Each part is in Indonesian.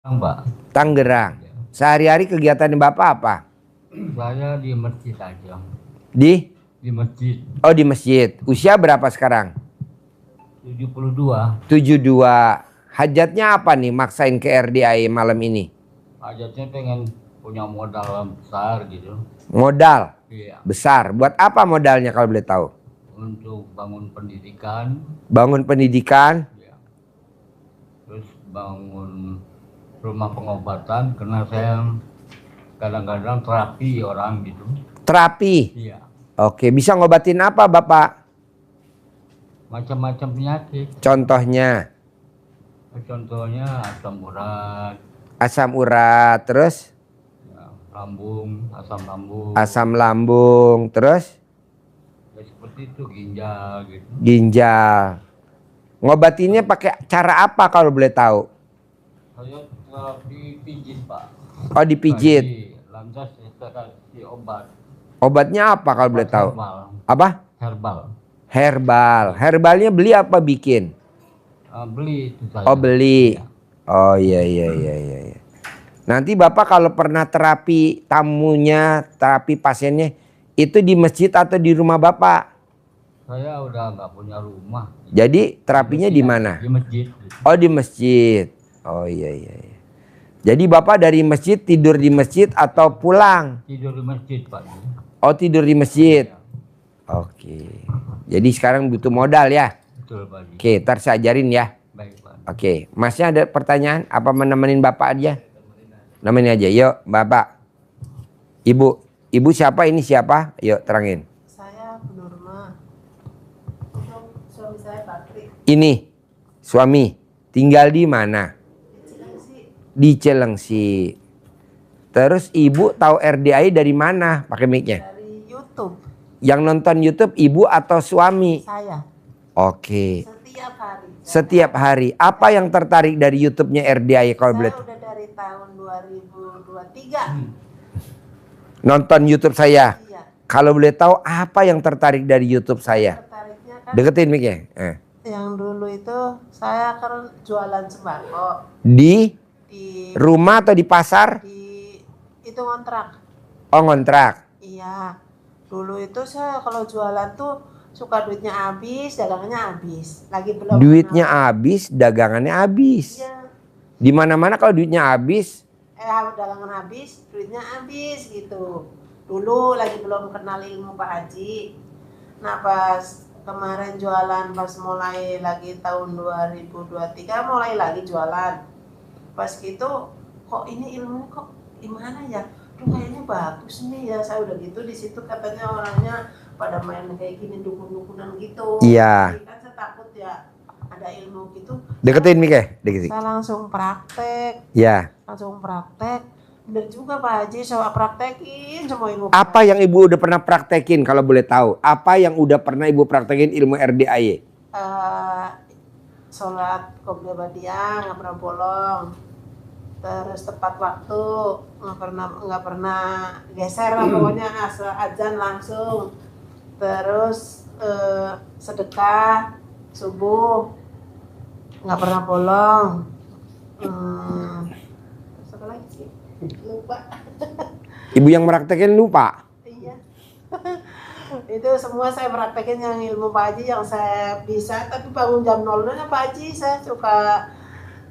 Mbak, Tangerang. Sehari-hari kegiatan Bapak apa? saya di masjid aja. Di Di masjid. di masjid. Usia berapa sekarang? 72. 72. Hajatnya apa nih maksain ke RDI malam ini? Hajatnya pengen punya modal besar gitu. Modal Iya. besar. Buat apa modalnya kalau boleh tahu? Untuk bangun pendidikan. Bangun pendidikan. Iya. Terus bangun rumah pengobatan karena saya kadang-kadang terapi orang gitu. Terapi. Iya. Oke, bisa ngobatin apa Bapak? Macam-macam penyakit. Contohnya Contohnya asam urat, asam urat, terus ya, lambung, asam lambung. asam lambung, terus Ya, seperti itu ginjal gitu. ginjal. Ngobatinnya pakai cara apa kalau boleh tahu? Saya dipijit Pak. Oh, dipijit. Lantas kita kasih obat. Obatnya apa kalau boleh tahu? Herbal. Apa? Herbal. Herbal. Herbalnya beli apa bikin? Beli itu saya. Oh, beli. Iya. Oh, iya. Nanti Bapak kalau pernah terapi tamunya, terapi pasiennya, itu di masjid atau di rumah Bapak? Saya udah nggak punya rumah. Jadi terapinya di mana? Di masjid. Oh, di masjid. Oh, iya. Jadi Bapak dari masjid tidur di masjid atau pulang? Tidur di masjid Pak. Oh, tidur di masjid. Oke. Jadi sekarang butuh modal ya? Betul Pak. Oke, ntar saya ajarin ya. Baik Pak. Oke, Masnya ada pertanyaan? Apa menemenin Bapak aja? Nemenin aja. Yuk, Bapak. Ibu siapa? Ini siapa? Yuk, terangin. Saya Bu Nurma. Untuk suami saya Bakri. Ini suami. Tinggal di mana? Di Cilengsi. Di Cilengsi. Terus ibu tahu RDI dari mana? Pakai mic-nya. Dari YouTube. Yang nonton YouTube ibu atau suami? Saya. Oke. Setiap hari. Setiap hari. Apa yang tertarik dari YouTube-nya RDI kalau boleh Saya tahu? udah dari tahun 2023. Nonton YouTube saya. Iya. Kalau boleh tahu apa yang tertarik dari YouTube saya? Tertariknya kan Deketin mic-nya. yang dulu itu saya kan jualan sembako Di di rumah atau di pasar? itu kontrak. Oh, ngontrak. Iya. Dulu itu saya kalau jualan tuh suka duitnya habis, dagangannya habis. Lagi belum Duitnya habis, dagangannya habis. Iya. Di mana-mana kalau duitnya habis, Dagangan habis, duitnya habis gitu. Dulu lagi belum kenal ilmu Pak Haji. Nah pas kemarin jualan, pas mulai lagi tahun 2023 mulai lagi jualan. Pas gitu, kok ini ilmu kok gimana ya? Duh kayaknya bagus nih ya, saya udah gitu di situ katanya orangnya pada main kayak gini dukun-dukunan gitu. Iya. Jadi kan saya takut ya ada ilmu gitu. deketin mic-nya. Deketin. Saya langsung praktek. Ya. Langsung praktek. Bener juga Pak Haji, saya praktekin semua ilmu. Apa yang ibu udah pernah praktekin kalau boleh tahu? Apa yang udah pernah ibu praktekin ilmu RDAY? Sholat qobliyah badiah nggak pernah bolong, terus tepat waktu nggak pernah geser lah pokoknya, asal azan langsung, terus sedekah subuh nggak pernah bolong. Terus apa lagi sih? Lupa. Ibu yang praktekin lupa. Iya. Itu semua saya praktekin yang ilmu Pak Haji yang saya bisa, tapi bangun jam 0-nya Pak Haji saya suka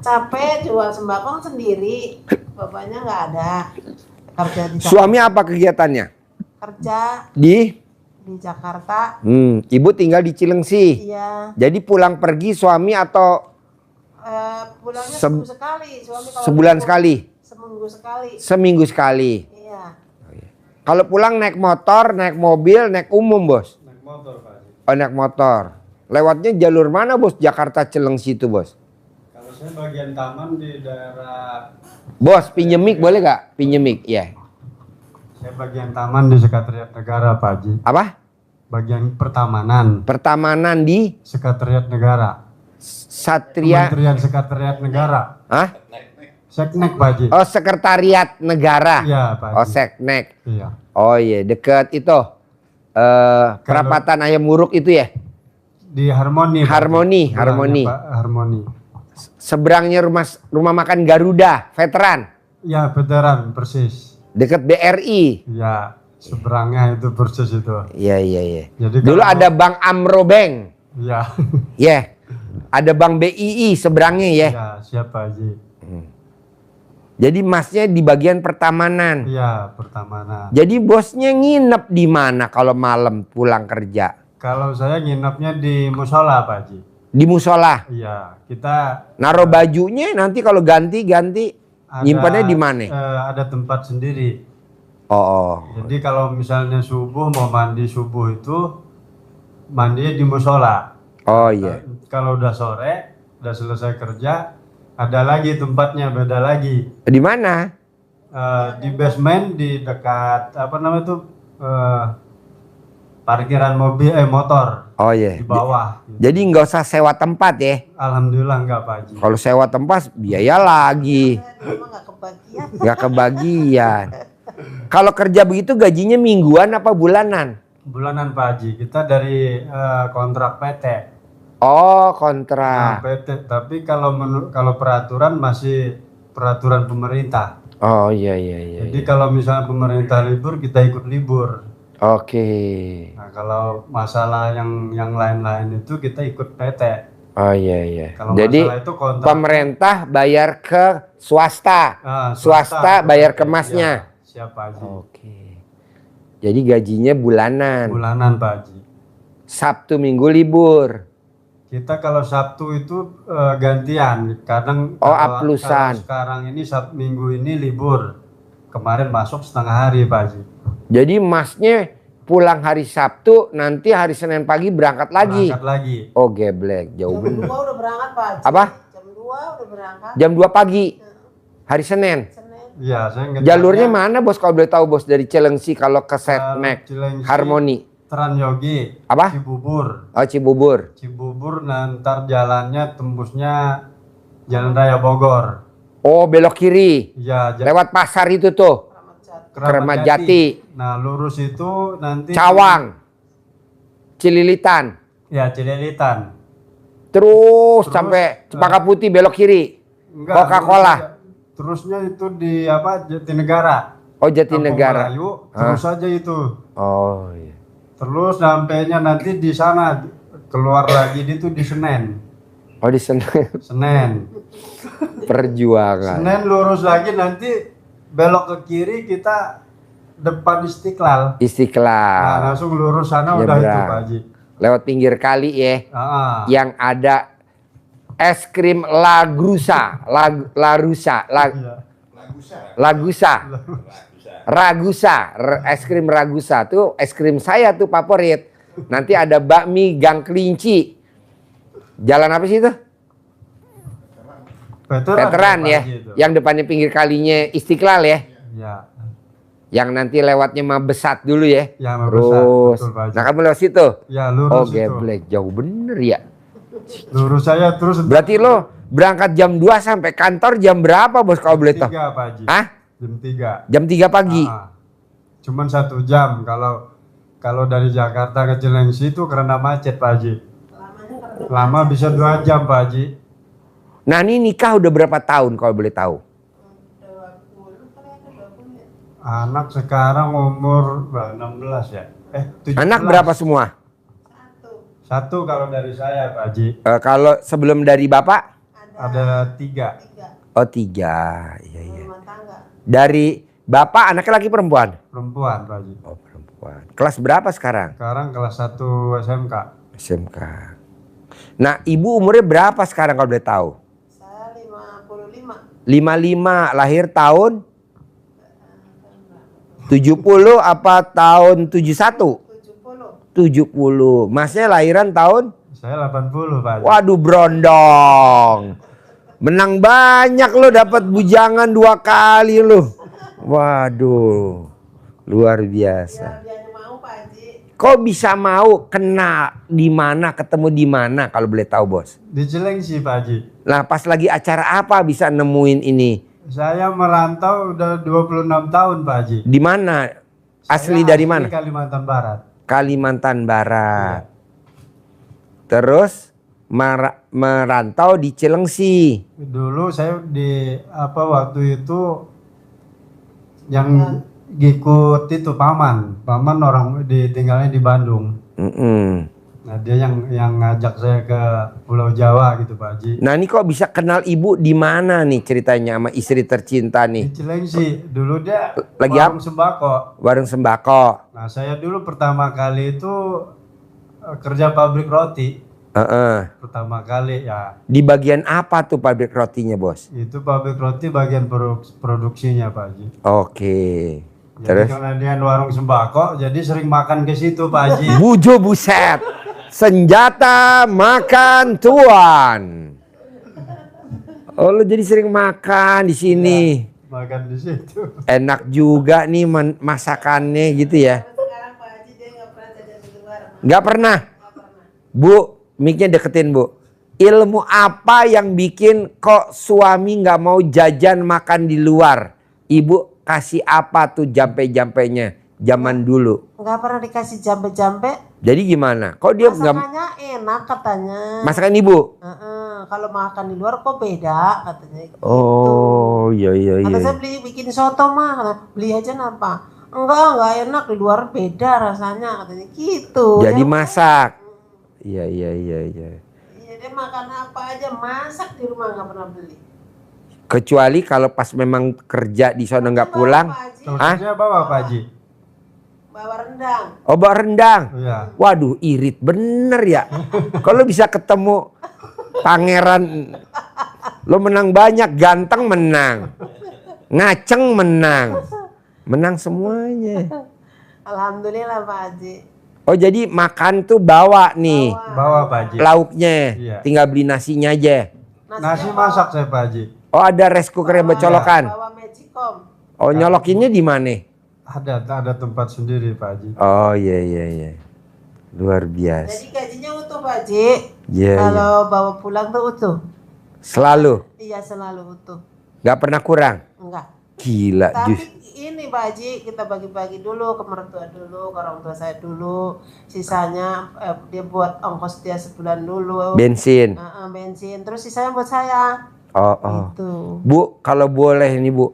capek jual sembako sendiri, bapaknya nggak ada, kerja di Jakarta. Suami apa kegiatannya? Kerja Di Jakarta. Ibu tinggal di Cilengsi. Iya. Jadi pulang pergi suami atau Pulangnya seminggu sekali, suami kalau sebulan libur, sekali? seminggu sekali. Seminggu sekali. Iya. Kalau pulang naik motor, naik mobil, naik umum, Bos? Naik motor Pak. Oh, naik motor. Lewatnya jalur mana, Bos? Jakarta Cilengsi itu, Bos? Kalau saya bagian taman di daerah, Bos, pinjem mic boleh gak? Pinjem mic, ya. saya bagian taman di Sekretariat Negara Pak Haji. Apa? Bagian pertamanan, Pertamanan di Sekretariat Negara. Satria. Kementerian Sekretariat Negara. Hah? Seknek Pak Haji. Oh, Sekretariat Negara. Iya Pak Haji. Oh, Seknek. Iya. Oh iya, deket itu. Perapatan Ayam Muruk itu ya? Di Harmoni. Pak Haji. Harmoni, Bilangnya, Harmoni. Pak, Harmoni. Seberangnya rumah makan Garuda, veteran. Ya, veteran persis. Deket BRI. Ya, seberangnya itu persis itu. Iya, iya, iya. Jadi Dulu kalau- ada Bank Amro Bank. Ya. Ya. Ada Bank BII seberangnya ya. Ya, siapa Haji? Jadi masnya di bagian pertamanan. Iya, pertamanan. Jadi bosnya nginep di mana kalau malam pulang kerja? Kalau saya nginepnya di musola, Pak Haji. Di musola. Iya, kita Naruh bajunya nanti kalau ganti nyimpannya di mana? Ada tempat sendiri. Oh. Jadi kalau misalnya subuh mau mandi subuh itu mandinya di musola. Oh iya. Kalau udah sore, udah selesai kerja, ada lagi tempatnya beda lagi. Di mana? Di basement di dekat apa namanya itu parkiran motor Oh iya. di bawah. Jadi nggak usah sewa tempat ya. Alhamdulillah enggak Pak Haji. Kalau sewa tempat biaya lagi. Emang nggak kebagian. Nggak kebagian. Kalau kerja begitu gajinya mingguan apa bulanan? Bulanan Pak Haji, kita dari kontrak PT. Oh Nah, kontrak. PT, tapi kalau peraturan masih peraturan pemerintah. Oh iya iya iya. Jadi kalau misalnya pemerintah libur, kita ikut libur. Oke. Nah, kalau masalah yang lain-lain itu kita ikut PT. Oh iya iya. Kalau Jadi masalah itu kontrak. pemerintah bayar ke swasta. Ah, swasta bayar ke PT. masnya. Ya, siapa Haji? Oke. Jadi gajinya bulanan. Bulanan Pak Haji. Sabtu Minggu libur. Kita kalau Sabtu itu gantian. Kadang Oh, kalau aplusan. sekarang ini Sabtu Minggu ini libur. Kemarin masuk setengah hari Pak Haji. Jadi masnya pulang hari Sabtu, nanti hari Senin pagi berangkat lagi. Berangkat lagi. Oh geblek, jauh Jam bener. 2 udah berangkat Pak Haji. Apa? Jam 2 udah berangkat. Jam 2 pagi, hari Senin. Senin. Iya, saya ngejarnya Jalurnya mana bos kalau boleh tahu bos? Dari Cilengsi kalau ke Setnek, Cilengsi, Harmoni. Transyogi, Apa? Cibubur. Oh Cibubur. Cibubur nanti jalannya tembusnya Jalan Raya Bogor. Oh belok kiri, Iya, lewat pasar itu tuh. Keramat Jati. Nah, lurus itu nanti Cawang, Cililitan. Ya, Cililitan. Terus sampai Cempaka Putih belok kiri. Enggak, Coca-Cola. Terusnya itu di apa? Jatinegara. Oh Kampung Jatinegara. Melayu, terus aja itu. Oh iya. Terus sampainya nanti di sana keluar lagi itu di Senen. Oh di Senen. Senen. Perjuangan. Senen lurus lagi nanti belok ke kiri kita depan Istiqlal. Nah, Istiqlal. langsung lurus sana udah itu Nyebrang. Pak Haji. Lewat pinggir kali ya. Ah, Yang ada es krim Lagrusa, Larusa, iya. Lagusa. Ragusa, es krim Ragusa tuh es krim saya tuh favorit. Nanti ada bakmi Gang Kelinci. Jalan apa sih itu? Veteran Pak ya. Haji itu. Yang depannya pinggir kalinya Istiqlal ya. Ya, Yang nanti lewatnya Mabesat dulu ya. ya Mabesat, Terus. betul, Pak Haji. Nah kamu lewat situ. Ya lurus Oh itu. geblek, jauh bener ya. Lurus saya terus. Berarti lo berangkat jam 2 sampai kantor jam berapa bos kalau boleh tahu? 3 Pak Haji. Hah? Jam 3. Jam 3 pagi. Cuman 1 jam kalau dari Jakarta ke Cilengsi itu karena macet Pak Haji. Lama bisa 2 jam Pak Haji. Nah ini nikah udah berapa tahun kalau boleh tahu? 20 kan ya, 20 ya. Anak sekarang umur 16 ya. 17. Anak berapa semua? Satu kalau dari saya Pak Haji. Kalau sebelum dari bapak? Ada 3. 3 Oh 3. Iya iya. rumah tangga. Dari bapak anaknya laki perempuan? Perempuan Pak Haji. Oh perempuan. Kelas berapa sekarang? Sekarang kelas 1 SMK. SMK. Nah ibu umurnya berapa sekarang kalau boleh tahu? Saya 55. 55, lahir tahun 70 apa tahun 71? 70. 70. Masnya lahiran tahun? Saya 80 Pak Haji. Waduh brondong. Menang banyak lo, dapat bujangan 2 kali lo. Waduh. Luar biasa. Biar dia mau Pak Haji. Kok bisa mau kenal di mana, ketemu di mana kalau boleh tahu bos? Di Cilengsi Pak Haji. Nah pas lagi acara apa bisa nemuin ini? Saya merantau udah 26 tahun Pak Haji. Di mana? Asli Saya dari mana? Kalimantan Barat. Kalimantan Barat. Terus merantau di Cilengsi. Dulu saya di waktu itu yang ngikut itu paman orang tinggalnya di Bandung. Nah dia yang ngajak saya ke Pulau Jawa gitu Pak Haji. Nah ini kok bisa kenal ibu di mana nih ceritanya sama istri tercinta nih? Di Cilengsi, dulu dia Lagi warung sembako. Warung sembako. Nah saya dulu pertama kali itu kerja pabrik roti. Pertama kali ya. Di bagian apa tuh pabrik rotinya bos? Itu pabrik roti bagian produksinya Pak Haji. Oke. Jadi Terus? karena dia warung sembako, jadi sering makan ke situ Pak Haji. Bujo buset. Senjata makan tuan. Oh lu jadi sering makan di sini. Ya, makan di situ. Enak juga nih masakannya gitu ya. Sekarang Pak Haji dia nggak pernah jajan di luar. Nggak pernah. Bu, mic-nya deketin bu. Ilmu apa yang bikin kok suami nggak mau jajan makan di luar? Ibu kasih apa tuh jampe-jampenya zaman dulu? Nggak pernah dikasih jampe-jampe. Jadi gimana? Kok dia nggak Masakannya enak katanya. masakan ibu? Kalau makan di luar kok beda katanya. Oh iya iya Kata iya. saya bikin soto mah, kata, beli aja apa? Enggak enak di luar beda rasanya katanya gitu. Jadi Ya, masak. Iya iya iya iya. iya dia makan apa aja masak di rumah nggak pernah beli. Kecuali kalau pas memang kerja di sana nggak Bawa pulang. Pak Haji, Terus Hah? saya bawa Pak Haji. bawa rendang. Oh bawa rendang. Iya. Waduh irit bener ya. Kalau bisa ketemu pangeran, lo menang banyak, ganteng menang, ngaceng menang, menang semuanya. Alhamdulillah Pak Haji. Oh jadi makan tuh bawa nih Bawa Pak Haji. lauknya, Iya. tinggal beli nasinya aja. Nasi masak saya Pak Haji. Oh ada rice cooker yang bercolokan. Bawa magicom. Oh nyolokinnya di mana? Ada tempat sendiri Pak Haji. Oh iya iya iya, luar biasa. Jadi gajinya utuh Pak Haji. Iya, iya. Kalau bawa pulang tuh utuh. Selalu, Iya selalu utuh. nggak pernah kurang. Enggak. Gila Tapi jus. ini Pak Haji kita bagi-bagi dulu ke mertua dulu, ke orang tua saya dulu. Sisanya dia buat ongkos dia sebulan dulu. Bensin. Bensin. Terus sisanya buat saya. Oh oh. Gitu. Bu kalau boleh nih bu.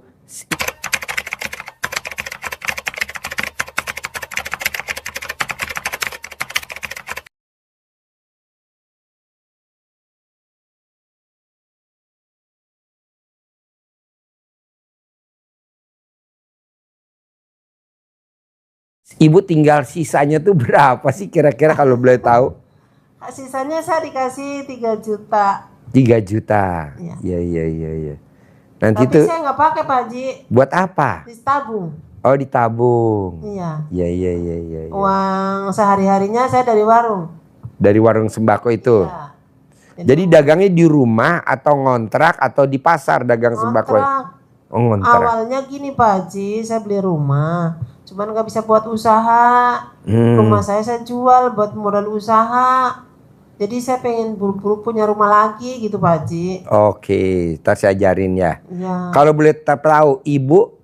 Ibu tinggal sisanya tuh berapa sih kira-kira kalau boleh tahu? Sisanya saya dikasih 3 juta. 3 juta. Iya. Iya iya iya iya. Nanti Tapi tuh saya nggak pakai Pak Haji. buat apa? Ditabung. Oh ditabung. Iya. Iya iya iya iya. Ya. Uang sehari-harinya saya dari warung. Dari warung sembako itu. Iya. Jadi dagangnya di rumah atau ngontrak atau di pasar dagang sembako? Ngontrak. Oh ngontrak. Awalnya gini Pak Haji, saya beli rumah. Cuman nggak bisa buat usaha. Rumah saya jual buat modal usaha. Jadi saya pengen buru-buru punya rumah lagi gitu Pak Haji. Oke, ntar saya ajarin ya. Iya. Kalau boleh tahu, ibu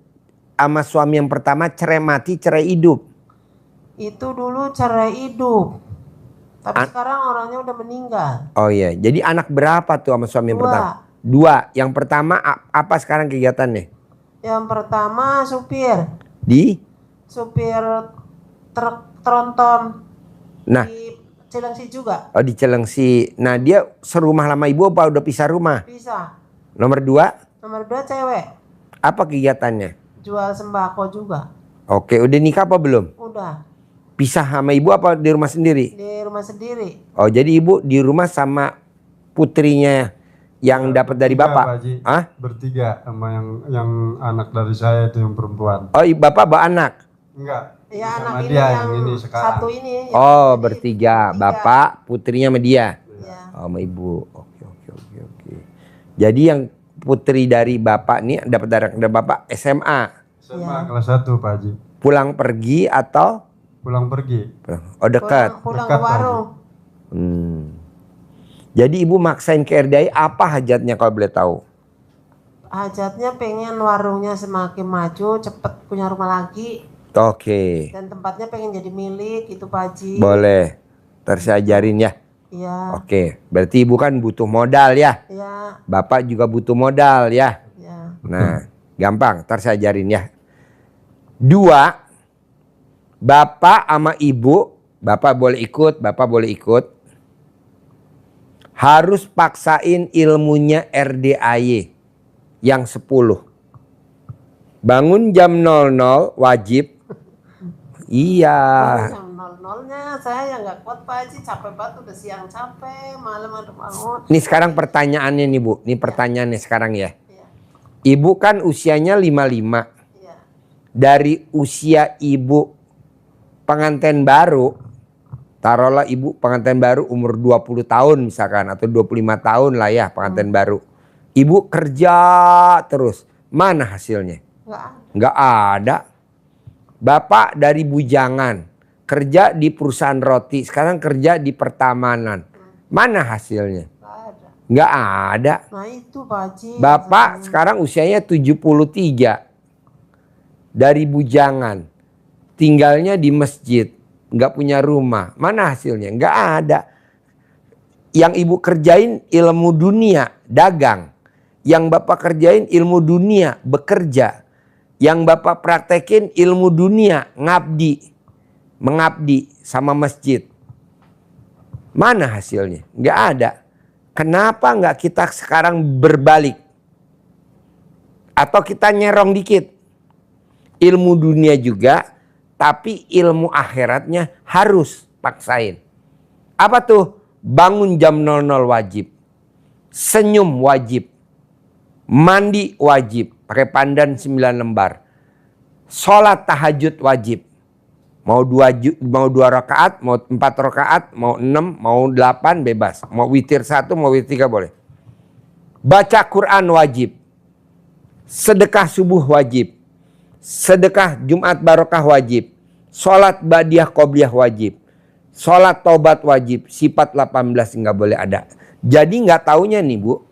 sama suami yang pertama cerai mati, cerai hidup. Itu dulu cerai hidup. Tapi sekarang orangnya udah meninggal. Oh iya, jadi anak berapa tuh sama suami yang 2. pertama? 2. Yang pertama apa sekarang kegiatannya? Yang pertama supir. Supir truk tronton. Nah, Di Cilengsi juga. oh di Cilengsi. Nah dia serumah lama ibu apa udah pisah rumah? Bisa. Nomor 2, Nomor 2 cewek. apa kegiatannya? Jual sembako juga. Oke, udah nikah apa belum? Udah. Pisah sama ibu apa di rumah sendiri? Di rumah sendiri. Oh jadi ibu di rumah sama putrinya yang dapat dari Bertiga, bapak? Pak Haji. Hah? Bertiga sama yang anak dari saya itu yang perempuan. Oh bapak bawa anak? Enggak. Ya Sama anak dia ini yang ini sekarang. satu ini. yang Oh jadi bertiga, bapak, putrinya sama dia? Ya. Oh, sama ibu. Oke oke oke oke. Jadi yang putri dari bapak nih dapat dari bapak SMA. SMA Ya. kelas 1 Pak Haji. Pulang pergi atau? Pulang pergi. Oh dekat. Pulang Dekat, ke warung. Jadi ibu maksain ke RDI apa hajatnya kalau boleh tahu? Hajatnya pengen warungnya semakin maju, cepet punya rumah lagi. Oke. Dan tempatnya pengen jadi milik itu Pak Haji. Boleh. Ntar saya ajarin ya. Iya. Oke, berarti ibu kan butuh modal ya. Iya. Bapak juga butuh modal ya. Iya. Nah, gampang, ntar saya ajarin ya. 2, bapak sama ibu, bapak boleh ikut. Harus paksain ilmunya RDAY yang 10. Bangun jam 00 wajib. Iya. Jam 00-nya saya yang nggak kuat Pak Haji, capek banget, udah siang capek, malam ada bangun. Ini sekarang pertanyaannya nih Bu. Ini pertanyaannya sekarang ya. Iya. Ibu kan usianya 55. Iya. Dari usia ibu pengantin baru, taruhlah ibu pengantin baru umur 20 tahun misalkan, atau 25 tahun lah ya pengantin baru. Ibu kerja terus, mana hasilnya? Nggak ada. Bapak dari bujangan, kerja di perusahaan roti, sekarang kerja di pertamanan. Mana hasilnya? Nggak ada. Nah itu Pak Haji. Bapak sekarang usianya 73. Dari bujangan, tinggalnya di masjid, nggak punya rumah. Mana hasilnya? Nggak ada. Yang ibu kerjain ilmu dunia, dagang. Yang bapak kerjain ilmu dunia, bekerja. Yang bapak praktekin ilmu dunia, mengabdi sama masjid. Mana hasilnya? Nggak ada. Kenapa nggak kita sekarang berbalik? Atau kita nyerong dikit? Ilmu dunia juga, tapi ilmu akhiratnya harus paksain. Apa tuh? Bangun jam 00 wajib. Senyum wajib. Mandi wajib. Pakai pandan 9 lembar. Sholat tahajud wajib. Mau 2 rakaat, mau 4 rakaat, mau 6, mau 8 bebas. Mau witir 1, mau witir 3 boleh. Baca Quran wajib. Sedekah subuh wajib. Sedekah Jumat barokah wajib. Sholat badiah qobliyah wajib. Sholat taubat wajib. Sifat 18 nggak boleh ada. Jadi nggak taunya nih Bu.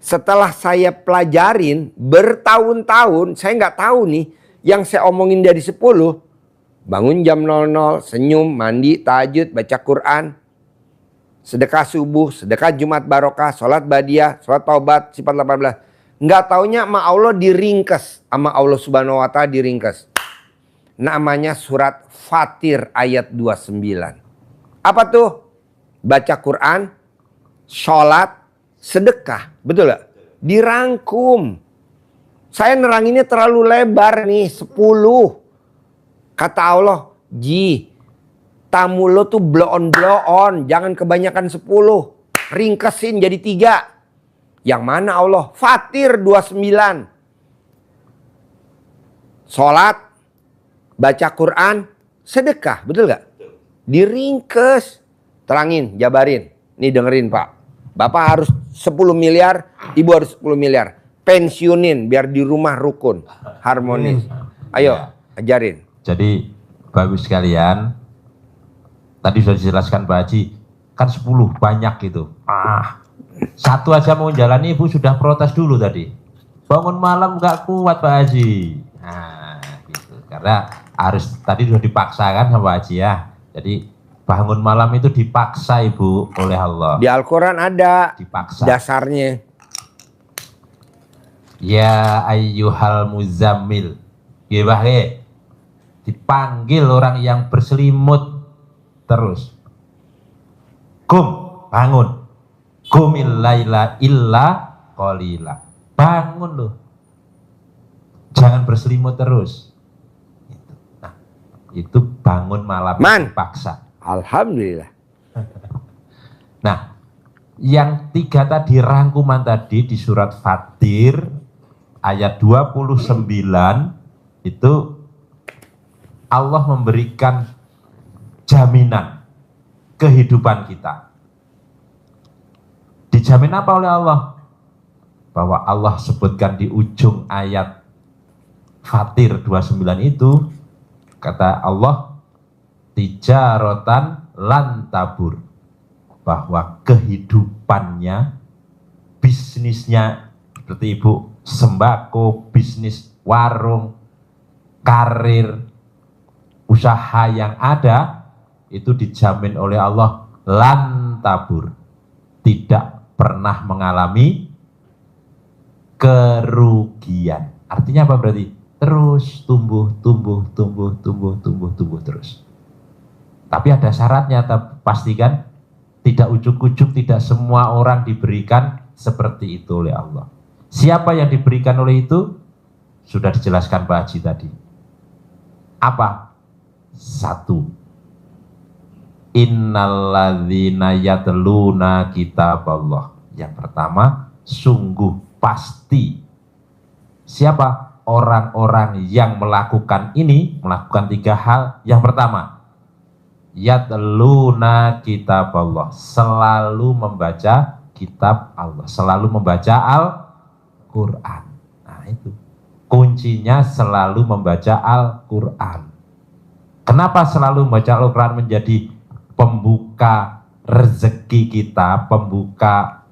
Setelah saya pelajarin bertahun-tahun, saya nggak tahu nih. Yang saya omongin dari 10. Bangun jam 00, senyum, mandi, tahajud, baca Quran. Sedekah subuh, sedekah Jumat barokah, sholat badiah, sholat taubat, sifat 18. Nggak taunya sama Allah diringkes. Sama Allah subhanahu wa ta'ala diringkes. Namanya surat Fatir ayat 29. Apa tuh? Baca Quran, sholat, sedekah. Betul gak? Dirangkum. Saya neranginnya terlalu lebar nih. 10. Kata Allah, tamu lo tuh blow on. Jangan kebanyakan 10. Ringkesin jadi 3. Yang mana Allah? Fatir 29. Sholat, baca Quran, sedekah. Betul gak? Diringkes. Terangin, jabarin. Nih dengerin Pak. Bapak harus 10 miliar, ibu harus 10 miliar. Pensiunin biar di rumah rukun, harmonis. Ayo, ajarin. Jadi Bapak sekalian, tadi sudah dijelaskan Pak Haji, kan 10 banyak gitu. Satu aja mau jalani ibu sudah protes dulu tadi. Bangun malam nggak kuat Pak Haji. Nah, gitu. Karena harus tadi sudah dipaksakan sama Pak Haji ya. Jadi bangun malam itu dipaksa ibu oleh Allah. Di Al-Quran ada Dipaksa. dasarnya. Ya ayyuhal muzammil. Gimana? Dipanggil orang yang berselimut terus. Bangun. Qumil laila illa qalila. Bangun loh. Jangan berselimut terus. Nah, itu bangun malam dipaksa. Alhamdulillah. Nah, yang 3 tadi rangkuman tadi di surat Fatir ayat 29 itu Allah memberikan jaminan kehidupan kita. Dijamin apa oleh Allah? Bahwa Allah sebutkan di ujung ayat Fatir 29 itu, kata Allah, tijaratan lan tabur, bahwa kehidupannya, bisnisnya seperti ibu sembako, bisnis warung, karir, usaha yang ada itu dijamin oleh Allah lantabur, tidak pernah mengalami kerugian. Artinya apa berarti? Terus tumbuh terus. Tapi ada syaratnya, pastikan tidak ujuk-ujuk, tidak semua orang diberikan seperti itu oleh Allah. Siapa yang diberikan oleh itu? Sudah dijelaskan Pak Haji tadi. Apa? 1. Innalladzina yatluna kitaballah. Yang pertama, sungguh pasti. Siapa? Orang-orang yang melakukan ini, melakukan 3 hal. Yang pertama, yatluna kitaballah, selalu membaca kitab Allah, selalu membaca Al-Quran. Nah itu kuncinya, selalu membaca Al-Quran. Kenapa selalu membaca Al-Quran menjadi pembuka rezeki kita, pembuka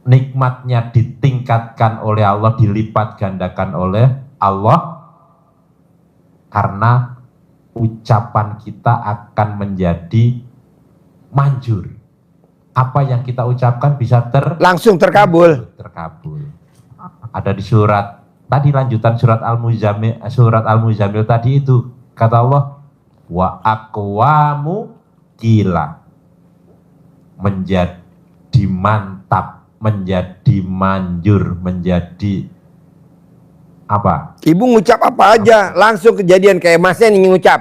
nikmatnya ditingkatkan oleh Allah, dilipat gandakan oleh Allah? Karena ucapan kita akan menjadi manjur. Apa yang kita ucapkan bisa langsung terkabul. Ada di surat tadi, lanjutan surat Al-Muzammil tadi itu, kata Allah, wa aqwamu qila, menjadi mantap, menjadi manjur, menjadi apa? Ibu ngucap apa aja, langsung kejadian. Kayak masnya nih ngucap,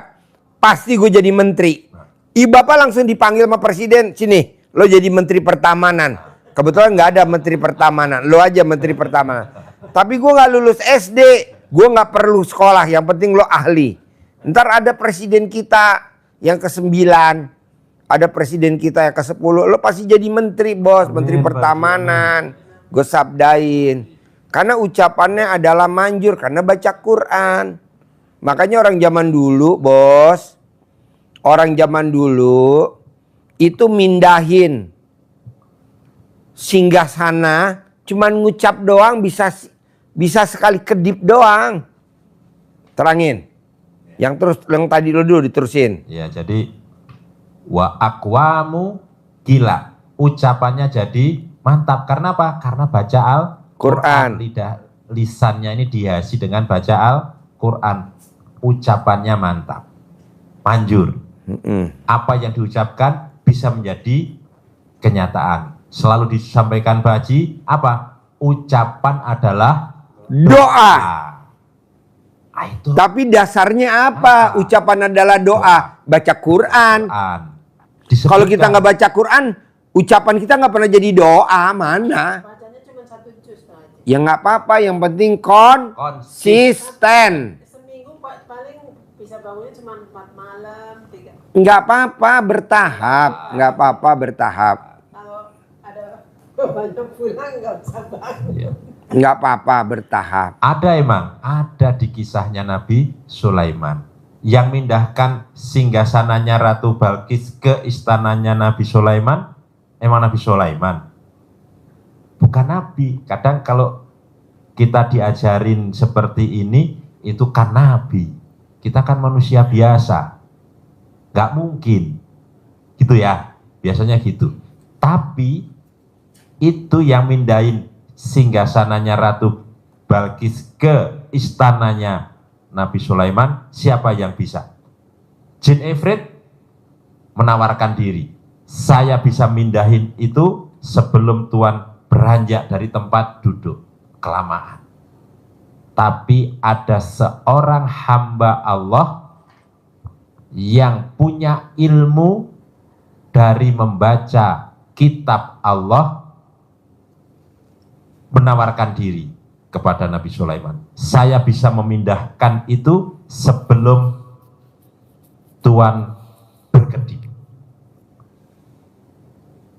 pasti gue jadi menteri. Bapak langsung dipanggil sama presiden, sini, lo jadi menteri pertamanan. Kebetulan nggak ada menteri pertamanan, lo aja menteri pertamanan. Tapi gue nggak lulus SD, gue nggak perlu sekolah, yang penting lo ahli. Ntar ada presiden kita yang ke-9, ada presiden kita yang ke-10, lo pasti jadi menteri, bos. Menteri pertamanan, gue sabdain. Karena ucapannya adalah manjur, karena baca Quran. Makanya orang zaman dulu, bos, orang zaman dulu itu mindahin singgasana, cuman ngucap doang, bisa sekali kedip doang. Terangin. Yang tadi lo dulu diterusin. Ya, jadi wa aqwamu gila, ucapannya jadi mantap. Karena apa? Karena baca Al-Quran. Lisannya ini dihiasi dengan baca Al-Quran. Ucapannya mantap, manjur. Apa yang diucapkan bisa menjadi kenyataan. Selalu disampaikan Pak Haji, apa? Ucapan adalah doa. Itu. Tapi dasarnya apa? Ucapan adalah doa. Baca Quran. Kalau kita nggak baca Quran, ucapan kita nggak pernah jadi doa. Mana? Bacanya cuma 1 juz aja. Ya nggak apa-apa, yang penting konsisten. Seminggu paling bisa bangunnya cuma 4 malam, 3. Nggak apa-apa, bertahap. Nggak apa-apa, bertahap. Kalau ada banyak pulang nggak bisa bangun. Ya. Nggak apa-apa, bertahap. Ada di kisahnya Nabi Sulaiman yang mindahkan singgasananya Ratu Balkis ke istananya Nabi Sulaiman. Emang Nabi Sulaiman? Bukan Nabi. Kadang kalau kita diajarin seperti ini, itu kan Nabi. Kita kan manusia biasa. Nggak mungkin. Gitu ya, biasanya gitu. Tapi itu yang mindahin singgasananya Ratu Balkis ke istananya Nabi Sulaiman, siapa yang bisa? Jin Ifrit menawarkan diri. Saya bisa mindahin itu sebelum Tuan beranjak dari tempat duduk, kelamaan. Tapi ada seorang hamba Allah yang punya ilmu dari membaca kitab Allah, menawarkan diri kepada Nabi Sulaiman. Saya bisa memindahkan itu sebelum Tuan berkedip.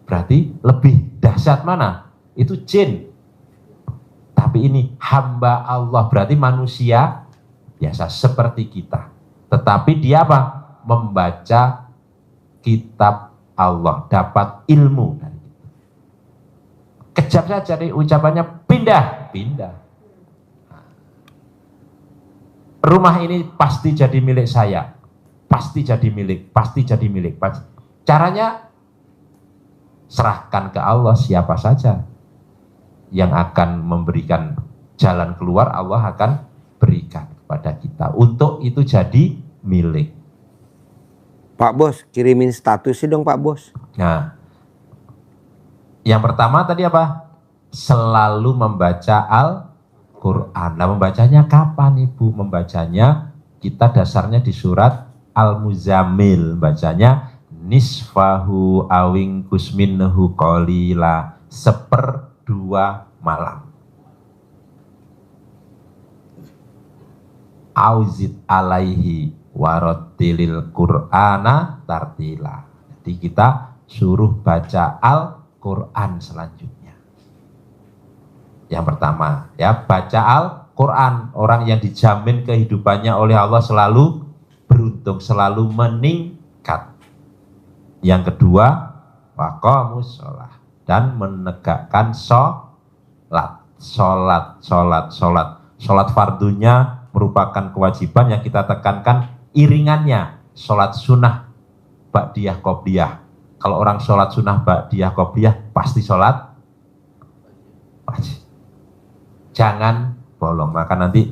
Berarti lebih dahsyat mana? Itu jin. Tapi ini hamba Allah, berarti manusia biasa seperti kita. Tetapi dia apa? Membaca kitab Allah, dapat ilmu. Kejap saja dari ucapannya, pindah. Rumah ini pasti jadi milik saya. Pasti jadi milik. Caranya serahkan ke Allah siapa saja yang akan memberikan jalan keluar, Allah akan berikan kepada kita. Untuk itu jadi milik. Pak Bos, kirimin statusnya dong Pak Bos. Nah, yang pertama tadi apa? Selalu membaca Al-Quran. Nah, membacanya kapan Ibu? Membacanya kita dasarnya di surat Al-Muzammil. Bacanya nisfahu awing kusminhu qalila, 1/2 malam. Auzid alaihi warattilil Qur'ana tartila. Jadi kita suruh baca Al-Quran selanjutnya. Yang pertama, ya, baca Al-Quran. Orang yang dijamin kehidupannya oleh Allah selalu beruntung, selalu meningkat. Yang kedua, waqamus sholah, dan menegakkan sholat. Sholat fardunya merupakan kewajiban yang kita tekankan iringannya. Sholat sunnah ba'diyah qobliyah. Kalau orang sholat sunnah ba'diyah qobliyah pasti sholat wajib. Jangan bolong, maka nanti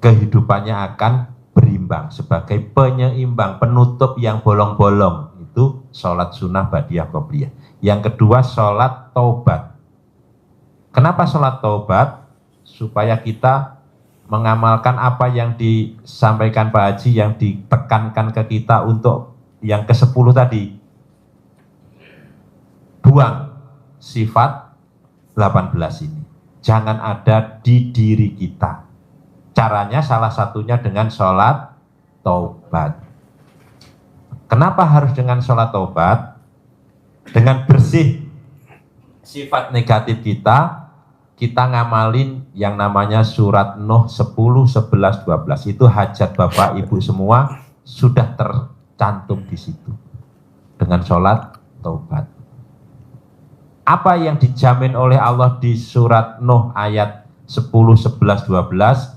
kehidupannya akan berimbang sebagai penyeimbang, penutup yang bolong-bolong. Itu sholat sunnah ba'diyah qobliyah. Yang kedua, sholat taubat. Kenapa sholat taubat? Supaya kita mengamalkan apa yang disampaikan Pak Haji, yang ditekankan ke kita untuk yang ke-10 tadi. Buang sifat 18 ini. Jangan ada di diri kita. Caranya salah satunya dengan sholat taubat. Kenapa harus dengan sholat taubat? Dengan bersih sifat negatif kita ngamalin yang namanya surat Nuh 10, 11, 12. Itu hajat Bapak Ibu semua sudah tercantum di situ. Dengan sholat taubat. Apa yang dijamin oleh Allah di surat Nuh ayat 10, 11, 12?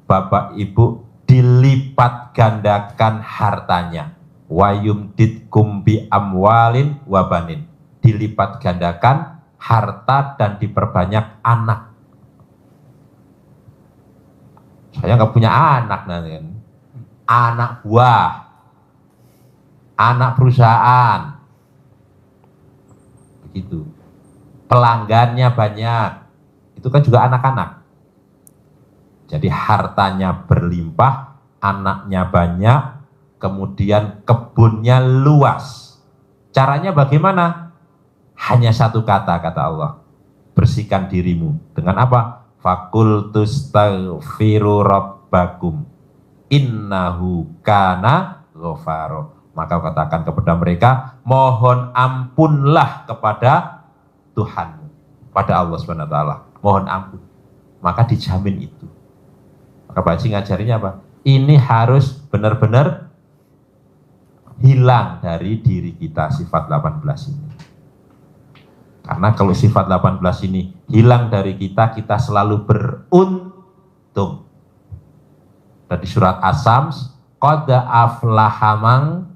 Bapak Ibu dilipat gandakan hartanya. Wa yumditkum bi amwalin wa banin. Dilipat gandakan harta dan diperbanyak anak. Saya nggak punya anak nanti. Anak buah, anak perusahaan. Begitu. Pelanggannya banyak. Itu kan juga anak-anak. Jadi hartanya berlimpah, anaknya banyak, kemudian kebunnya luas. Caranya bagaimana? Hanya satu kata Allah. Bersihkan dirimu. Dengan apa? Fakultus taghfiru rabbakum. Innahu kana ghafaro. Maka katakan kepada mereka, mohon ampunlah kepada Tuhanmu. Pada Allah SWT. Mohon ampun. Maka dijamin itu. Maka Pak Haji ngajarinya apa? Ini harus benar-benar hilang dari diri kita sifat 18 ini. Karena kalau sifat 18 ini hilang dari kita, kita selalu beruntung. Dari surat As-Sams, qad aflaha man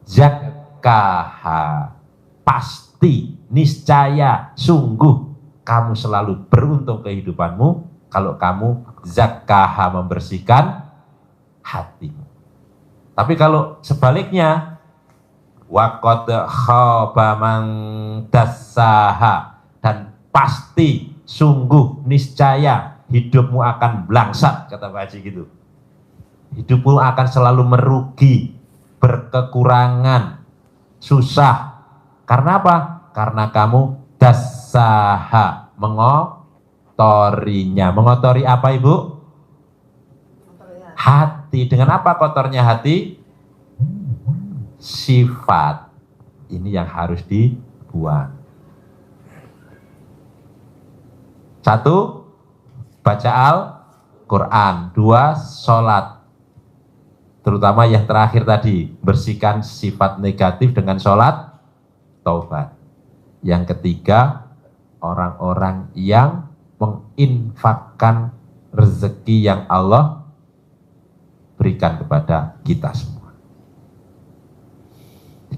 zakkaha. Pasti, niscaya, sungguh kamu selalu beruntung kehidupanmu kalau kamu zakkaha, membersihkan hatimu. Tapi kalau sebaliknya, wa qad khaba man dassaha, dan pasti, sungguh, niscaya hidupmu akan blangsat, kata Pak Haji gitu. Hidupmu akan selalu merugi, berkekurangan, susah. Karena apa? Karena kamu dassaha, mengotorinya. Mengotori apa Ibu? Hati. Dengan apa kotornya hati? Sifat. Ini yang harus dibuang. 1, baca Al-Quran. 2, sholat. Terutama yang terakhir tadi, bersihkan sifat negatif dengan sholat taubat. Yang ketiga, orang-orang yang menginfakkan rezeki yang Allah berikan kepada kita semua.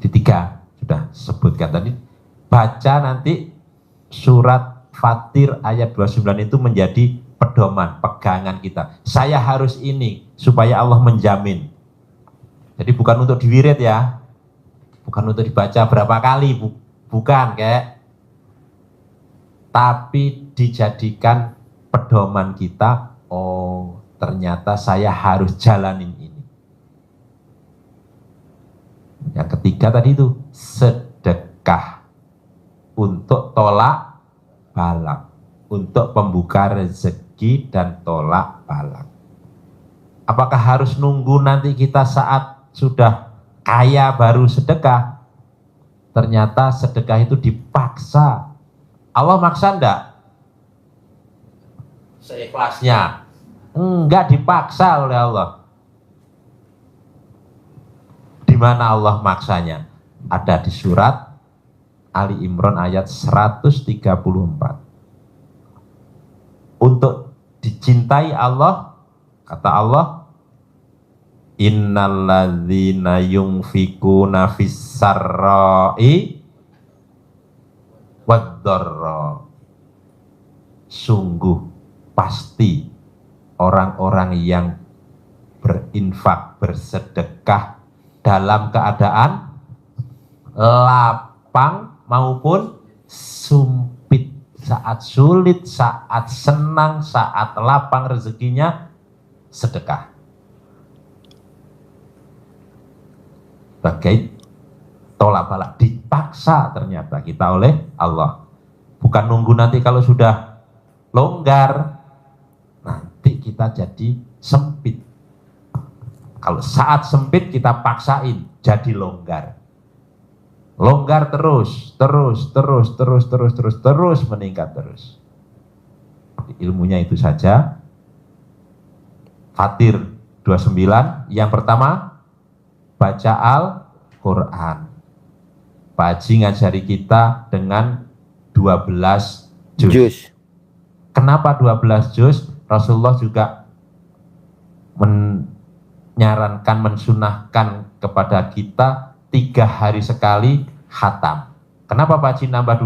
Jadi 3 sudah sebutkan tadi. Baca nanti surat Fatir ayat 29 itu menjadi pedoman, pegangan kita. Saya harus ini supaya Allah menjamin. Jadi bukan untuk diwirid ya. Bukan untuk dibaca berapa kali, bukan kayak. Tapi dijadikan pedoman kita, oh ternyata saya harus jalanin ini. Yang ketiga tadi itu sedekah untuk tolak balak, untuk pembuka rezeki dan tolak balak. Apakah harus nunggu nanti kita saat sudah kaya baru sedekah? Ternyata sedekah itu dipaksa. Allah maksa enggak? Seikhlasnya. Enggak dipaksa oleh Allah. Di mana Allah maksanya? Ada di surat Ali Imran ayat 134. Untuk dicintai Allah, kata Allah, innalladzina yunfikuna fis-sarra'i wad-dharra. Sungguh pasti orang-orang yang berinfak, bersedekah dalam keadaan lapang maupun sumpit, saat sulit, saat senang, saat lapang rezekinya, sedekah. Bagai tolak balak, dipaksa ternyata kita oleh Allah. Bukan nunggu nanti kalau sudah longgar, nanti kita jadi sempit. Kalau saat sempit kita paksain jadi longgar. Longgar terus meningkat terus. Ilmunya itu saja. Fatir 29, yang pertama baca Al-Quran. Pak Haji ngajari kita dengan 12 juz. Kenapa 12 juz? Rasulullah juga menyarankan, mensunahkan kepada kita 3 hari sekali khatam. Kenapa Pak Haji nambah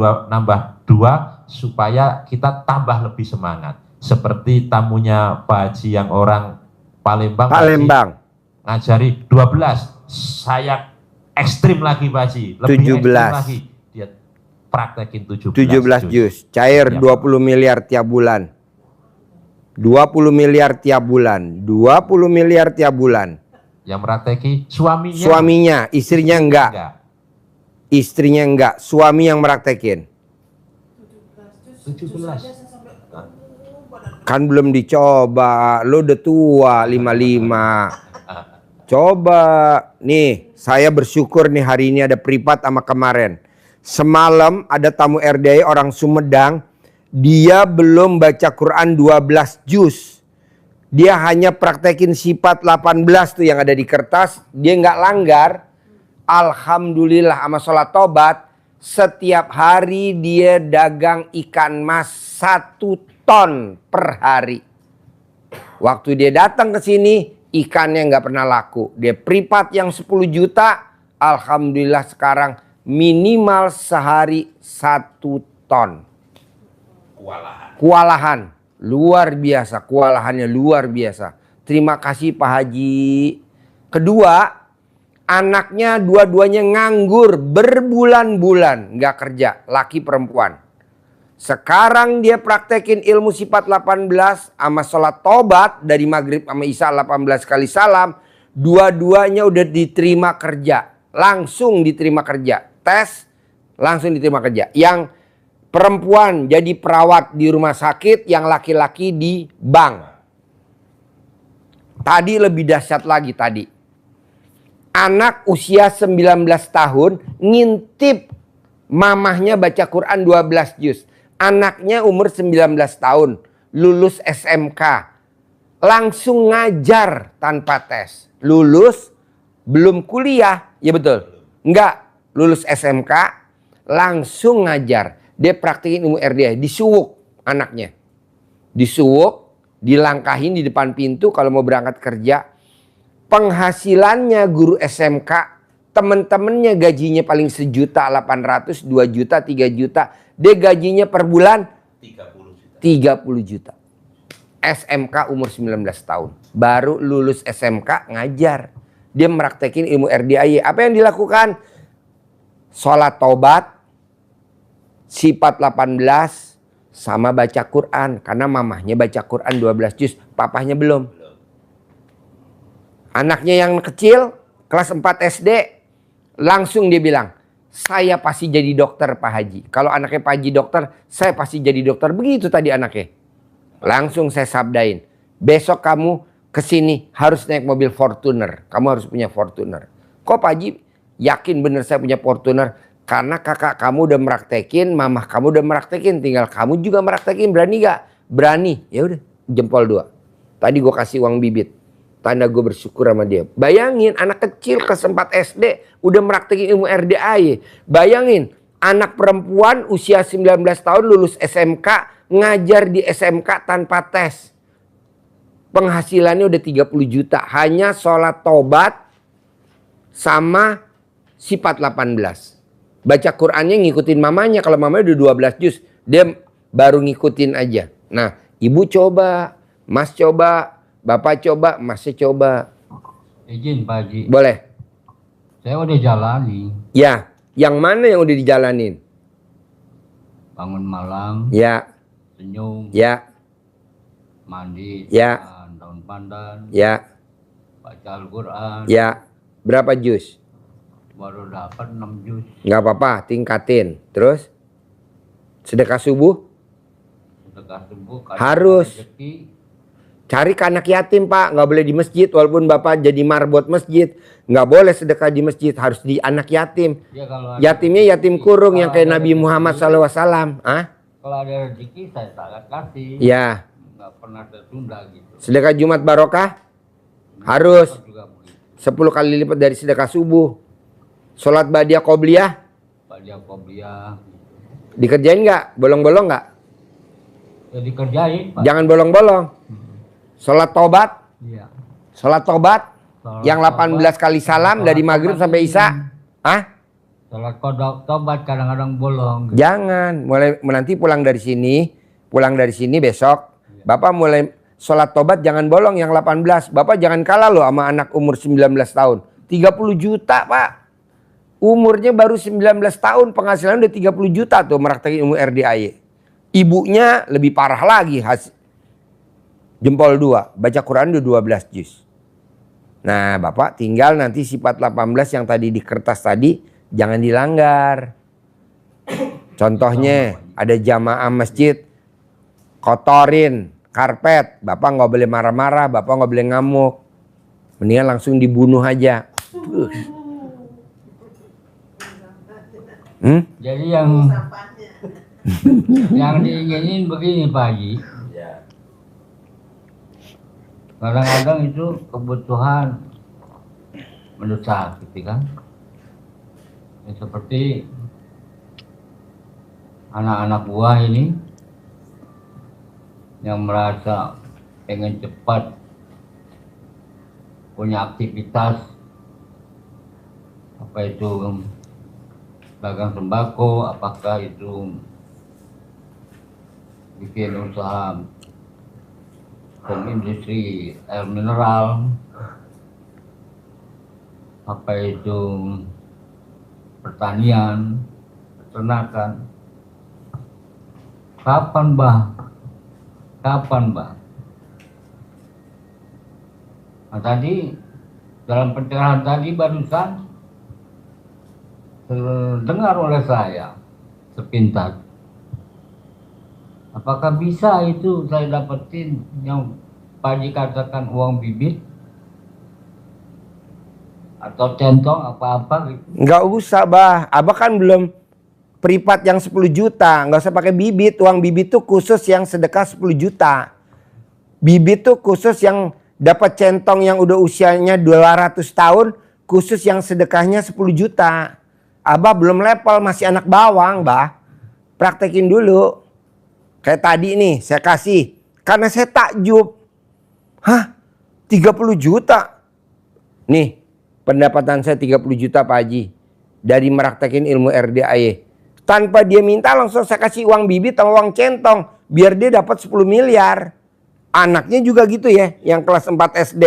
dua? Supaya kita tambah lebih semangat. Seperti tamunya Pak Haji yang orang Palembang. Ngajari 12. Saya ekstrim lagi Pak Haji. Lebih 17. ekstrim lagi. Dia praktekin 17 juz. Cair ya. 20 miliar tiap bulan. 20 miliar tiap bulan. 20 miliar tiap bulan. Yang merateki suaminya. Suaminya, istrinya enggak. Istrinya enggak, suami yang meraktekin. 17. Kan belum dicoba, lo udah tua 55. Coba, nih saya bersyukur nih hari ini ada privat sama kemarin. Semalam ada tamu RDI orang Sumedang, dia belum baca Quran 12 juz. Dia hanya praktekin sifat 18 tuh yang ada di kertas, dia nggak langgar. Alhamdulillah sama sholat tobat, setiap hari dia dagang ikan mas 1 ton per hari. Waktu dia datang ke sini, ikannya nggak pernah laku. Dia privat yang 10 juta, alhamdulillah sekarang minimal sehari 1 ton. Kewalahan. Luar biasa, kewalahannya luar biasa. Terima kasih Pak Haji. Kedua, anaknya dua-duanya nganggur berbulan-bulan, nggak kerja, laki perempuan. Sekarang dia praktekin ilmu sifat 18 sama sholat tobat dari maghrib sama isya 18 kali salam. Dua-duanya udah diterima kerja, langsung diterima kerja. Tes, langsung diterima kerja. Yang perempuan jadi perawat di rumah sakit, yang laki-laki di bank. Tadi lebih dahsyat lagi tadi. Anak usia 19 tahun ngintip mamahnya baca Quran 12 juz. Anaknya umur 19 tahun, lulus SMK. Langsung ngajar tanpa tes. Lulus, belum kuliah, ya betul. Enggak, lulus SMK, langsung ngajar. Dia praktekin ilmu RDI, disuwuk anaknya. Disuwuk, dilangkahin di depan pintu kalau mau berangkat kerja. Penghasilannya guru SMK temen-temennya gajinya paling 1.800.000, 2 juta, 3 juta. Dia gajinya per bulan 30 juta. SMK umur 19 tahun. Baru lulus SMK ngajar. Dia meraktekin ilmu RDAY. Apa yang dilakukan? Sholat taubat, sifat 18, sama baca Quran. Karena mamahnya baca Quran 12 juz, papahnya belum. Anaknya yang kecil, kelas 4 SD, langsung dia bilang, saya pasti jadi dokter Pak Haji. Kalau anaknya Pak Haji dokter, saya pasti jadi dokter. Begitu tadi anaknya. Langsung saya sabdain, besok kamu kesini harus naik mobil Fortuner. Kamu harus punya Fortuner. Kok Pak Haji yakin bener saya punya Fortuner? Karena kakak kamu udah meraktekin, mamah kamu udah meraktekin. Tinggal kamu juga meraktekin, berani gak? Berani. Ya udah, jempol 2. Tadi gue kasih uang bibit. Tanda gue bersyukur sama dia. Bayangin anak kecil kelas 4 SD udah meraktekin ilmu RDAY. Bayangin anak perempuan usia 19 tahun lulus SMK ngajar di SMK tanpa tes. Penghasilannya udah 30 juta. Hanya sholat tobat sama sifat 18. Baca Qurannya ngikutin mamanya. Kalau mamanya udah 12 juz, dia baru ngikutin aja. Nah, ibu coba, mas coba, bapak coba, masnya coba. Izin Pak Haji. Boleh. Saya udah jalani. Ya, yang mana yang udah dijalanin? Bangun malam, Ya, senyum, ya, mandi, Ya. daun pandan, ya, baca Al-Quran. ya. Berapa juz? Baru dapat 6 juz. Nggak apa-apa, tingkatin. Terus? Sedekah subuh? Sedekah subuh. Harus. Rezeki, Cari ke anak yatim Pak. Nggak boleh di masjid. Walaupun Bapak jadi marbot masjid. Nggak boleh sedekah di masjid. Harus di anak yatim. ya kalau ada Yatimnya yatim rezeki, kurung kalau yang kayak ada Nabi rezeki, Muhammad SAW. Hah? Kalau ada rezeki saya sangat kasih. Ya. Nggak pernah tertunda gitu. Sedekah Jumat Barokah? Harus. Juga begitu. 10 kali lipat dari sedekah subuh. Sholat Badiah Qobliyah? Pak dia Qobliyah. Dikerjain nggak? Bolong-bolong nggak? Ya dikerjain Pak. Jangan bolong-bolong. Sholat tobat? Iya. Sholat tobat? Sholat Yang 18 kali salam Sholat dari maghrib tobat sampai ini. isya? Hah? Sholat kodok tobat kadang-kadang bolong. Gitu. Jangan. Mulai nanti pulang dari sini besok. Bapak mulai sholat tobat jangan bolong yang 18. Bapak jangan kalah loh sama anak umur 19 tahun. 30 juta Pak. Umurnya baru 19 tahun, penghasilan udah 30 juta tuh meraktekin ilmu RDAY. Ibunya lebih parah lagi, jempol 2, baca Quran udah 12 juz. Nah Bapak tinggal nanti sifat 18 yang tadi di kertas tadi, jangan dilanggar. Contohnya ada jamaah masjid, kotorin karpet, Bapak nggak boleh marah-marah, Bapak nggak boleh ngamuk. Mendingan langsung dibunuh aja. Jadi yang diinginin begini Pak Haji. Kadang-kadang itu kebutuhan mendesak gitu kan. Ya, seperti anak-anak buah ini yang merasa pengen cepat punya aktivitas apa itu dagang sembako, apakah itu bikin usaha industri air mineral, apa itu pertanian, peternakan. Kapan Bah? Nah, tadi dalam pencerahan tadi barusan terdengar oleh saya sepintas. Apakah bisa itu saya dapetin yang Pak Haji katakan uang bibit atau centong apa-apa gitu? Nggak usah Bah, Abah kan belum privat yang 10 juta. Nggak usah pakai bibit, uang bibit tuh khusus yang sedekah 10 juta. Bibit tuh khusus yang dapat centong yang udah usianya 200 tahun, khusus yang sedekahnya 10 juta. Abah belum level, masih anak bawang, Bah. Praktekin dulu. Kayak tadi nih, saya kasih. Karena saya takjub. Hah? 30 juta? Nih, pendapatan saya 30 juta Pak Haji. Dari meraktekin ilmu RDAY. Tanpa dia minta langsung saya kasih uang bibit sama uang centong. Biar dia dapat 10 miliar. Anaknya juga gitu ya, yang kelas 4 SD.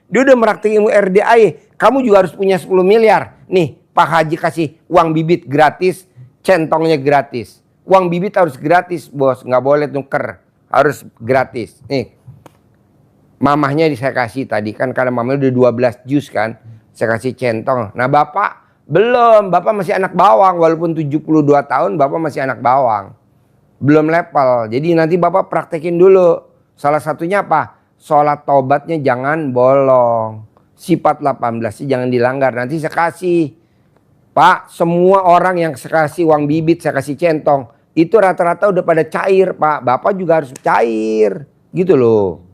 Dia udah meraktekin ilmu RDAY. Kamu juga harus punya 10 miliar. Nih, Pak Haji kasih uang bibit gratis, centongnya gratis. Uang bibit harus gratis, bos. Nggak boleh nuker. Harus gratis. Nih, mamahnya saya kasih tadi kan, karena mamanya udah 12 jus kan. Saya kasih centong. Nah, bapak belum. Bapak masih anak bawang. Walaupun 72 tahun, bapak masih anak bawang. Belum level. Jadi nanti bapak praktekin dulu. Salah satunya apa? Sholat taubatnya jangan bolong. Sifat 18 jangan dilanggar. Nanti saya kasih. Pak, semua orang yang saya kasih uang bibit, saya kasih centong. Itu rata-rata udah pada cair, Pak. Bapak juga harus cair. Gitu loh.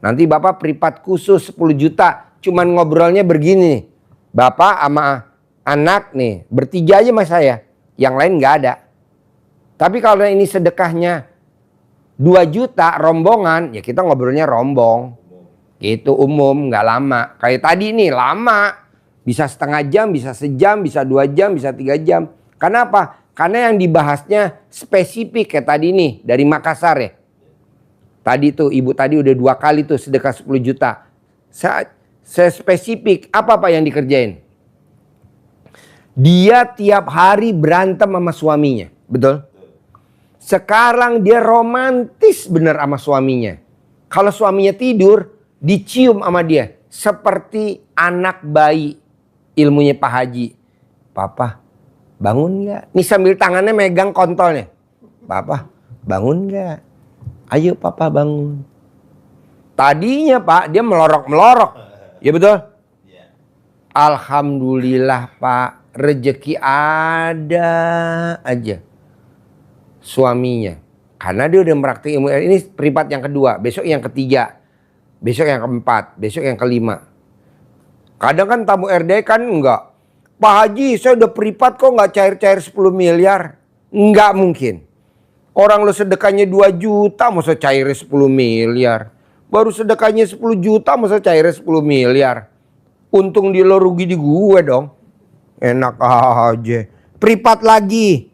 Nanti bapak privat khusus 10 juta. Cuman ngobrolnya begini. Bapak sama anak nih. Bertiga aja sama saya. Yang lain nggak ada. Tapi kalau ini sedekahnya 2 juta rombongan, ya kita ngobrolnya rombong. Gitu umum, nggak lama. Kayak tadi nih lama. Bisa setengah jam, bisa sejam, bisa 2 jam, bisa 3 jam. Karena apa? Karena yang dibahasnya spesifik kayak tadi nih dari Makassar ya. Tadi tuh ibu tadi udah 2 kali tuh sedekah 10 juta. Saya spesifik apa Pak yang dikerjain? Dia tiap hari berantem sama suaminya. Betul? Sekarang dia romantis bener sama suaminya. Kalau suaminya tidur, dicium sama dia. Seperti anak bayi. Ilmunya Pak Haji. Papa, bangun gak? Nih sambil tangannya megang kontolnya. Papa, bangun gak? Ayo papa bangun. Tadinya Pak, dia melorok-melorok. Ya betul? Alhamdulillah Pak, rezeki ada aja. Suaminya. Karena dia udah meraktik ilmu. Ini privat yang kedua. Besok yang ketiga. Besok yang keempat. Besok yang kelima. Kadang kan tamu RD kan enggak. Pak Haji saya udah privat kok nggak cair-cair 10 miliar. Enggak mungkin. Orang lo sedekahnya 2 juta masa cairnya 10 miliar. Baru sedekahnya 10 juta masa cairnya 10 miliar. Untung di lo rugi di gue dong. Enak aja. Privat lagi.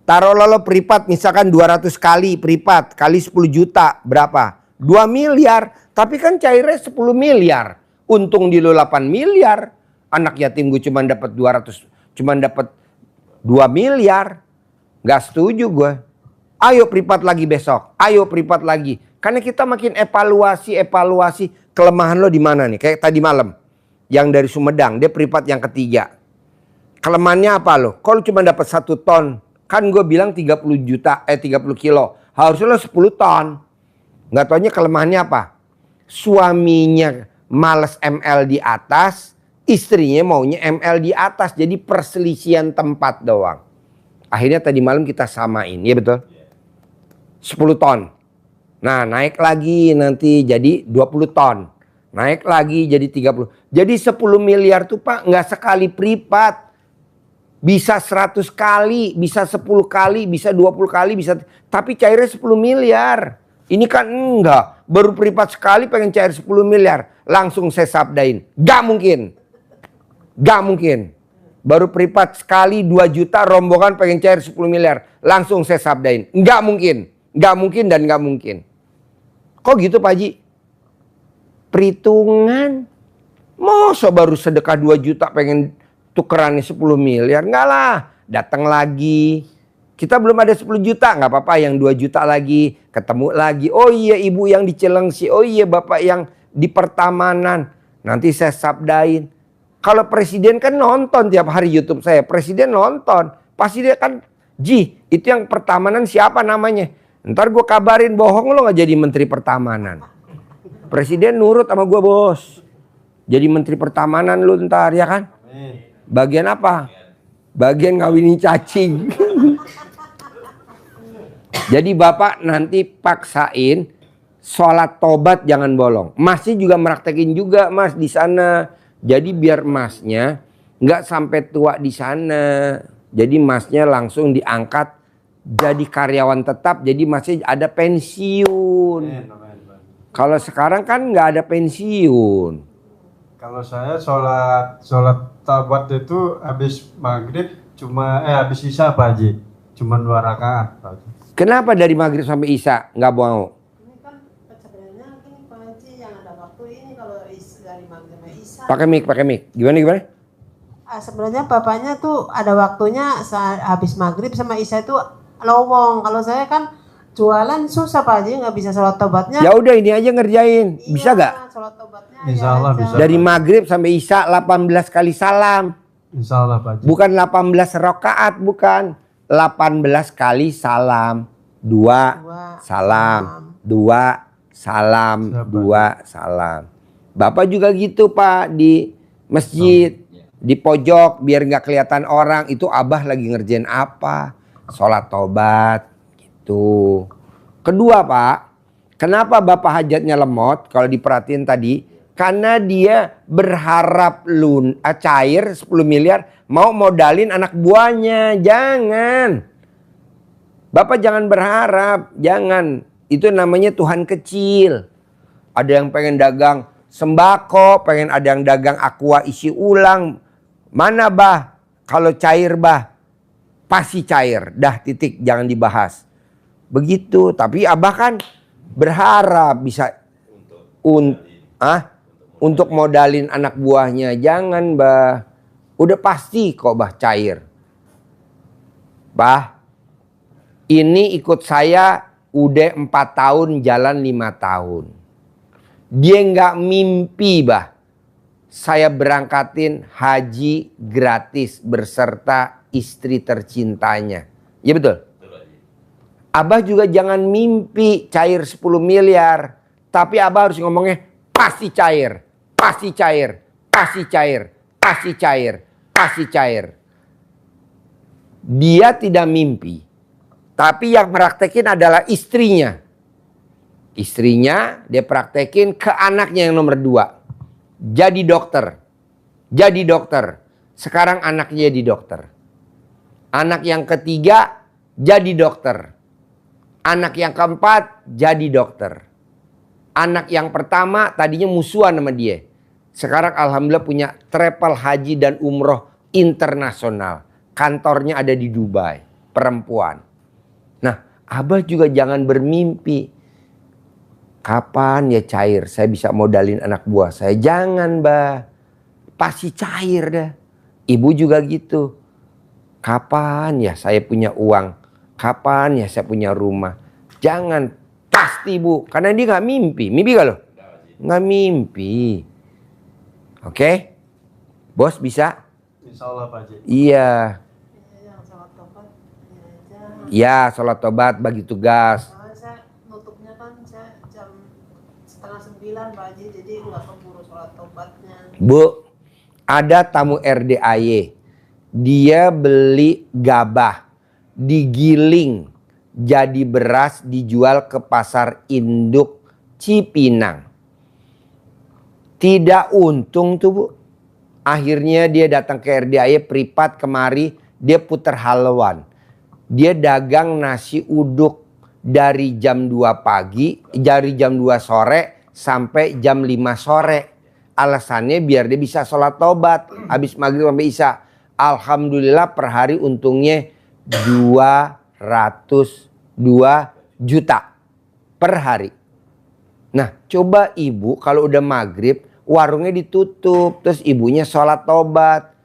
Taruhlah lo privat misalkan 200 kali privat kali 10 juta berapa? 2 miliar. Tapi kan cairnya 10 miliar. Untung di lo 8 miliar. Anak yatim gue cuma dapat 200, cuma dapat 2 miliar. Gak setuju gue. Ayo privat lagi besok. Ayo privat lagi. Karena kita makin evaluasi kelemahan lo di mana nih? Kayak tadi malam yang dari Sumedang, dia privat yang ketiga. Kelemahannya apa lo? Kalau cuma dapat 1 ton, kan gue bilang 30 kilo. Harusnya lo 10 ton. Nggak taunya kelemahannya apa? Suaminya males ML di atas, istrinya maunya ML di atas. Jadi perselisihan tempat doang. Akhirnya tadi malam kita samain, ya betul? 10 ton. Nah naik lagi nanti jadi 20 ton. Naik lagi jadi 30. Jadi 10 miliar tuh Pak nggak sekali privat. Bisa 100 kali, bisa 10 kali, bisa 20 kali, bisa. Tapi cairnya 10 miliar. Ini kan enggak. Baru privat sekali pengen cair 10 miliar. Langsung saya sabdain. Gak mungkin. Gak mungkin. Baru privat sekali 2 juta rombongan pengen cair 10 miliar. Langsung saya sabdain. Gak mungkin. Gak mungkin dan gak mungkin. Kok gitu Pak Haji? Perhitungan. Masa baru sedekah 2 juta pengen tukerannya 10 miliar? Enggak lah. Datang lagi. Kita belum ada 10 juta. Nggak apa-apa yang 2 juta lagi. Ketemu lagi. Oh iya ibu yang di Cilengsi. Oh iya bapak yang di Pertamanan. Nanti saya sabdain. Kalau presiden kan nonton tiap hari YouTube saya. Presiden nonton. Pasti dia kan. Ji itu yang Pertamanan siapa namanya? Ntar gue kabarin bohong lo nggak jadi menteri Pertamanan. Presiden nurut sama gue bos. Jadi menteri Pertamanan lu ntar ya kan? Bagian apa? Bagian ngawinin cacing. Jadi bapak nanti paksain sholat tobat jangan bolong. Masnya juga meraktekin juga mas di sana. Jadi biar masnya nggak sampai tua di sana. Jadi masnya langsung diangkat jadi karyawan tetap. Jadi masnya ada pensiun. Kalau sekarang kan nggak ada pensiun. Kalau saya sholat tabat itu habis maghrib habis isya Pak Haji. Cuma 2 rakaat Pak Haji. Kenapa dari maghrib sampai isya nggak mau? Ini kan sebenarnya gini Pak Haji, yang ada waktu ini kalau dari maghrib sampai isya. Pakai mic. Gimana? Sebenarnya bapaknya tuh ada waktunya saat habis maghrib sama isya itu lowong. Kalau saya kan jualan susah Pak Haji, nggak bisa sholat tobatnya. Ya udah ini aja ngerjain. Bisa Iya, gak? Sholat tobatnya Insya ya Allah aja. bisa. Dari maghrib sampai isya 18 kali salam. Insya Allah Pak Haji. Bukan 18 rakaat, bukan. 18 kali salam. 2 salam. 2 salam. 2 salam. Bapak juga gitu Pak di masjid. Di pojok biar nggak kelihatan orang. Itu abah lagi ngerjain apa. Sholat tobat. Gitu. Kedua Pak. Kenapa bapak hajatnya lemot? Kalau diperhatiin tadi. Karena dia berharap cair 10 miliar. Mau modalin anak buahnya. Jangan. Bapak jangan berharap. Jangan. Itu namanya Tuhan kecil. Ada yang pengen dagang sembako. Pengen ada yang dagang aqua isi ulang. Mana bah? Kalau cair bah. Pasti cair. Dah titik. Jangan dibahas. Begitu. Tapi abah kan berharap bisa untuk modalin anak buahnya. Jangan bah. Udah pasti kok bah cair. Bah. Ini ikut saya udah 4 tahun jalan 5 tahun. Dia nggak mimpi bah. Saya berangkatin haji gratis berserta istri tercintanya. Ya betul? Abah juga jangan mimpi cair 10 miliar. Tapi abah harus ngomongnya pasti cair. Pasti cair. Pasti cair. Pasti cair. Pasti cair. Dia tidak mimpi. Tapi yang praktekin adalah istrinya. Istrinya dia praktekin ke anaknya yang nomor 2. Jadi dokter. Jadi dokter. Sekarang anaknya jadi dokter. Anak yang ketiga jadi dokter. Anak yang keempat jadi dokter. Anak yang pertama tadinya musuhan sama dia. Sekarang alhamdulillah punya travel haji dan umroh internasional. Kantornya ada di Dubai. Perempuan. Nah, abah juga jangan bermimpi. Kapan ya cair saya bisa modalin anak buah saya. Jangan bah. Pasti cair dah. Ibu juga gitu. Kapan ya saya punya uang. Kapan ya saya punya rumah. Jangan. Pasti bu. Karena dia gak mimpi. Mimpi gak lo? Gak mimpi. Oke? Bos bisa? Insya Allah Pak Haji. Iya. Yang sholat tobat ini aja. Ya sholat tobat bagi tugas. Soalnya saya nutupnya kan saya jam 8:30 Pak Haji, jadi nggak keburu sholat tobatnya. Bu, ada tamu RDAY. Dia beli gabah, digiling, jadi beras dijual ke pasar induk Cipinang. Tidak untung tuh bu. Akhirnya dia datang ke RDAY privat kemari, dia putar haluan. Dia dagang nasi uduk dari jam 2 pagi, dari jam 2 sore sampai jam 5 sore. Alasannya biar dia bisa sholat tobat habis maghrib sampai isya. Alhamdulillah per hari untungnya 202 juta per hari. Nah coba ibu kalau udah maghrib warungnya ditutup terus ibunya sholat tobat.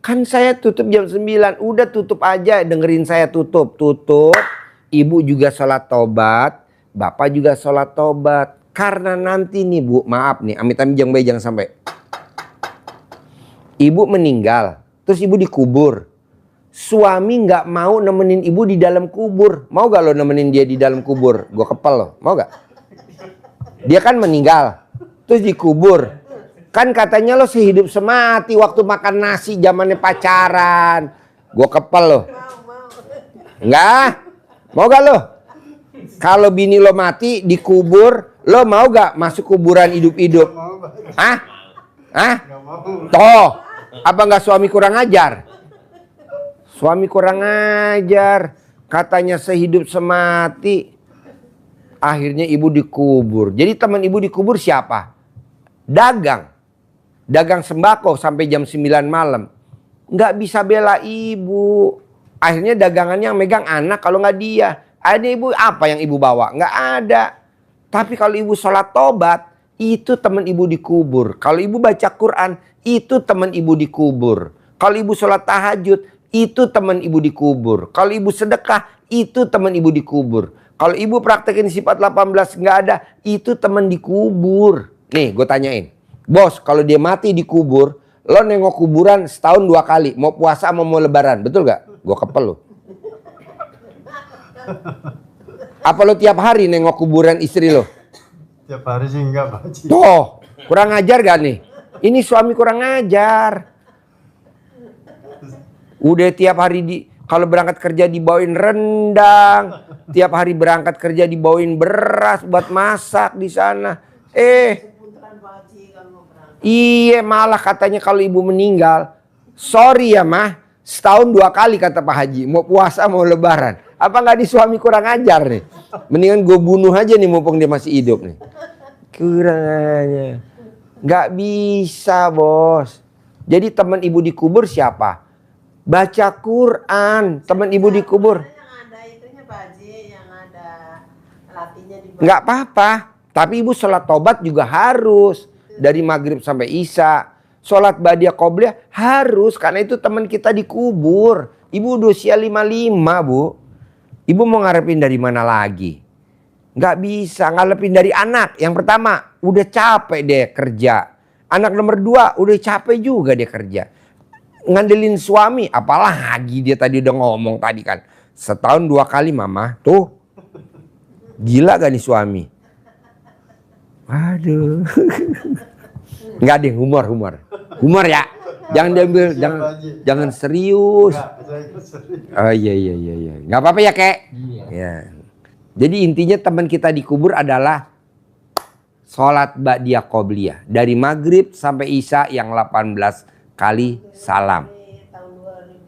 Kan saya tutup jam 9, udah tutup aja, dengerin saya tutup. Ibu juga sholat tobat, bapak juga sholat tobat. Karena nanti nih bu, maaf nih, amit-amit jangan sampai. Ibu meninggal, terus ibu dikubur. Suami nggak mau nemenin ibu di dalam kubur. Mau gak lo nemenin dia di dalam kubur? Gue kepel lo, mau gak? Dia kan meninggal, terus dikubur. Kan katanya lo sehidup semati waktu makan nasi zamannya pacaran. Gue kepel lo. Enggak? Mau gak lo? Kalau bini lo mati dikubur, lo mau gak masuk kuburan hidup-hidup? Hah? Hah? Toh, apa gak suami kurang ajar? Suami kurang ajar. Katanya sehidup semati. Akhirnya ibu dikubur. Jadi teman ibu dikubur siapa? Dagang. dagang sembako sampai jam 9 malam. Nggak bisa bela ibu. Akhirnya dagangannya yang megang anak kalau nggak dia. Ada ibu, apa yang ibu bawa? Nggak ada. Tapi kalau ibu sholat tobat, itu teman ibu dikubur. Kalau ibu baca Quran, itu teman ibu dikubur. Kalau ibu sholat tahajud, itu teman ibu dikubur. Kalau ibu sedekah, itu teman ibu dikubur. Kalau ibu praktekin sifat 18 nggak ada, itu teman dikubur. Nih gue tanyain. Bos, kalau dia mati dikubur, lo nengok kuburan setahun 2 kali. Mau puasa sama mau lebaran, betul gak? Gue kepel lo. Apa lo tiap hari nengok kuburan istri lo? Tiap hari sih enggak Pak Haji. Tuh, kurang ajar gak nih? Ini suami kurang ajar. Udah tiap hari kalau berangkat kerja dibawain rendang, tiap hari berangkat kerja dibawain beras buat masak di sana. Iya, malah katanya kalau ibu meninggal, sorry ya mah, setahun 2 kali kata Pak Haji, mau puasa mau lebaran. Apa nggak di suami kurang ajar nih? Mendingan gue bunuh aja nih mumpung dia masih hidup nih. Kurang aja. Nggak bisa bos. Jadi teman ibu dikubur siapa? Baca Quran. Teman ibu dikubur. Yang ada itunya Pak Haji, yang ada latihnya di bawah. Nggak apa-apa. Tapi ibu sholat tobat juga harus. Dari maghrib sampai isya. Sholat badiah qobliyah harus. Karena itu teman kita dikubur. Ibu udah usia 55 bu. Ibu mau ngarepin dari mana lagi? Nggak bisa. Ngarepin dari anak. Yang pertama udah capek deh kerja. Anak nomor 2 udah capek juga dia kerja. Ngandelin suami. Apalagi dia tadi udah ngomong tadi kan. Setahun 2 kali mama. Tuh. Gila gak nih suami? Aduh. Enggak deh, humor. Humor ya. Jangan diambil, jangan serius. Oh iya. Enggak apa-apa ya, Kek? Iya. Ya. Jadi intinya teman kita dikubur adalah sholat ba'diyah qobliyah. Dari maghrib sampai isya yang 18 kali salam. Tahun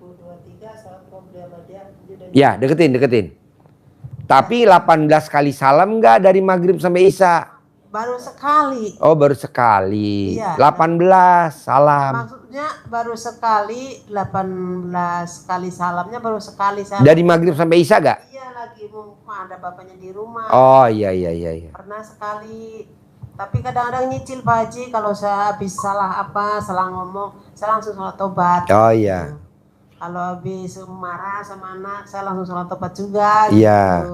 2023 salat qobliyah badiah. Ya, deketin. Tapi 18 kali salam enggak dari maghrib sampai isya? Baru sekali. Oh, baru sekali. Iya. 18 salam. Maksudnya baru sekali, 18 kali salamnya baru sekali salam. Dari maghrib sampai isya gak? Iya, lagi mau ada bapaknya di rumah. Oh iya. Pernah sekali. Tapi kadang-kadang nyicil Pak Haji, kalau saya habis salah ngomong, saya langsung sholat tobat. Oh iya. Kalau habis marah sama anak, saya langsung sholat tobat juga. Iya.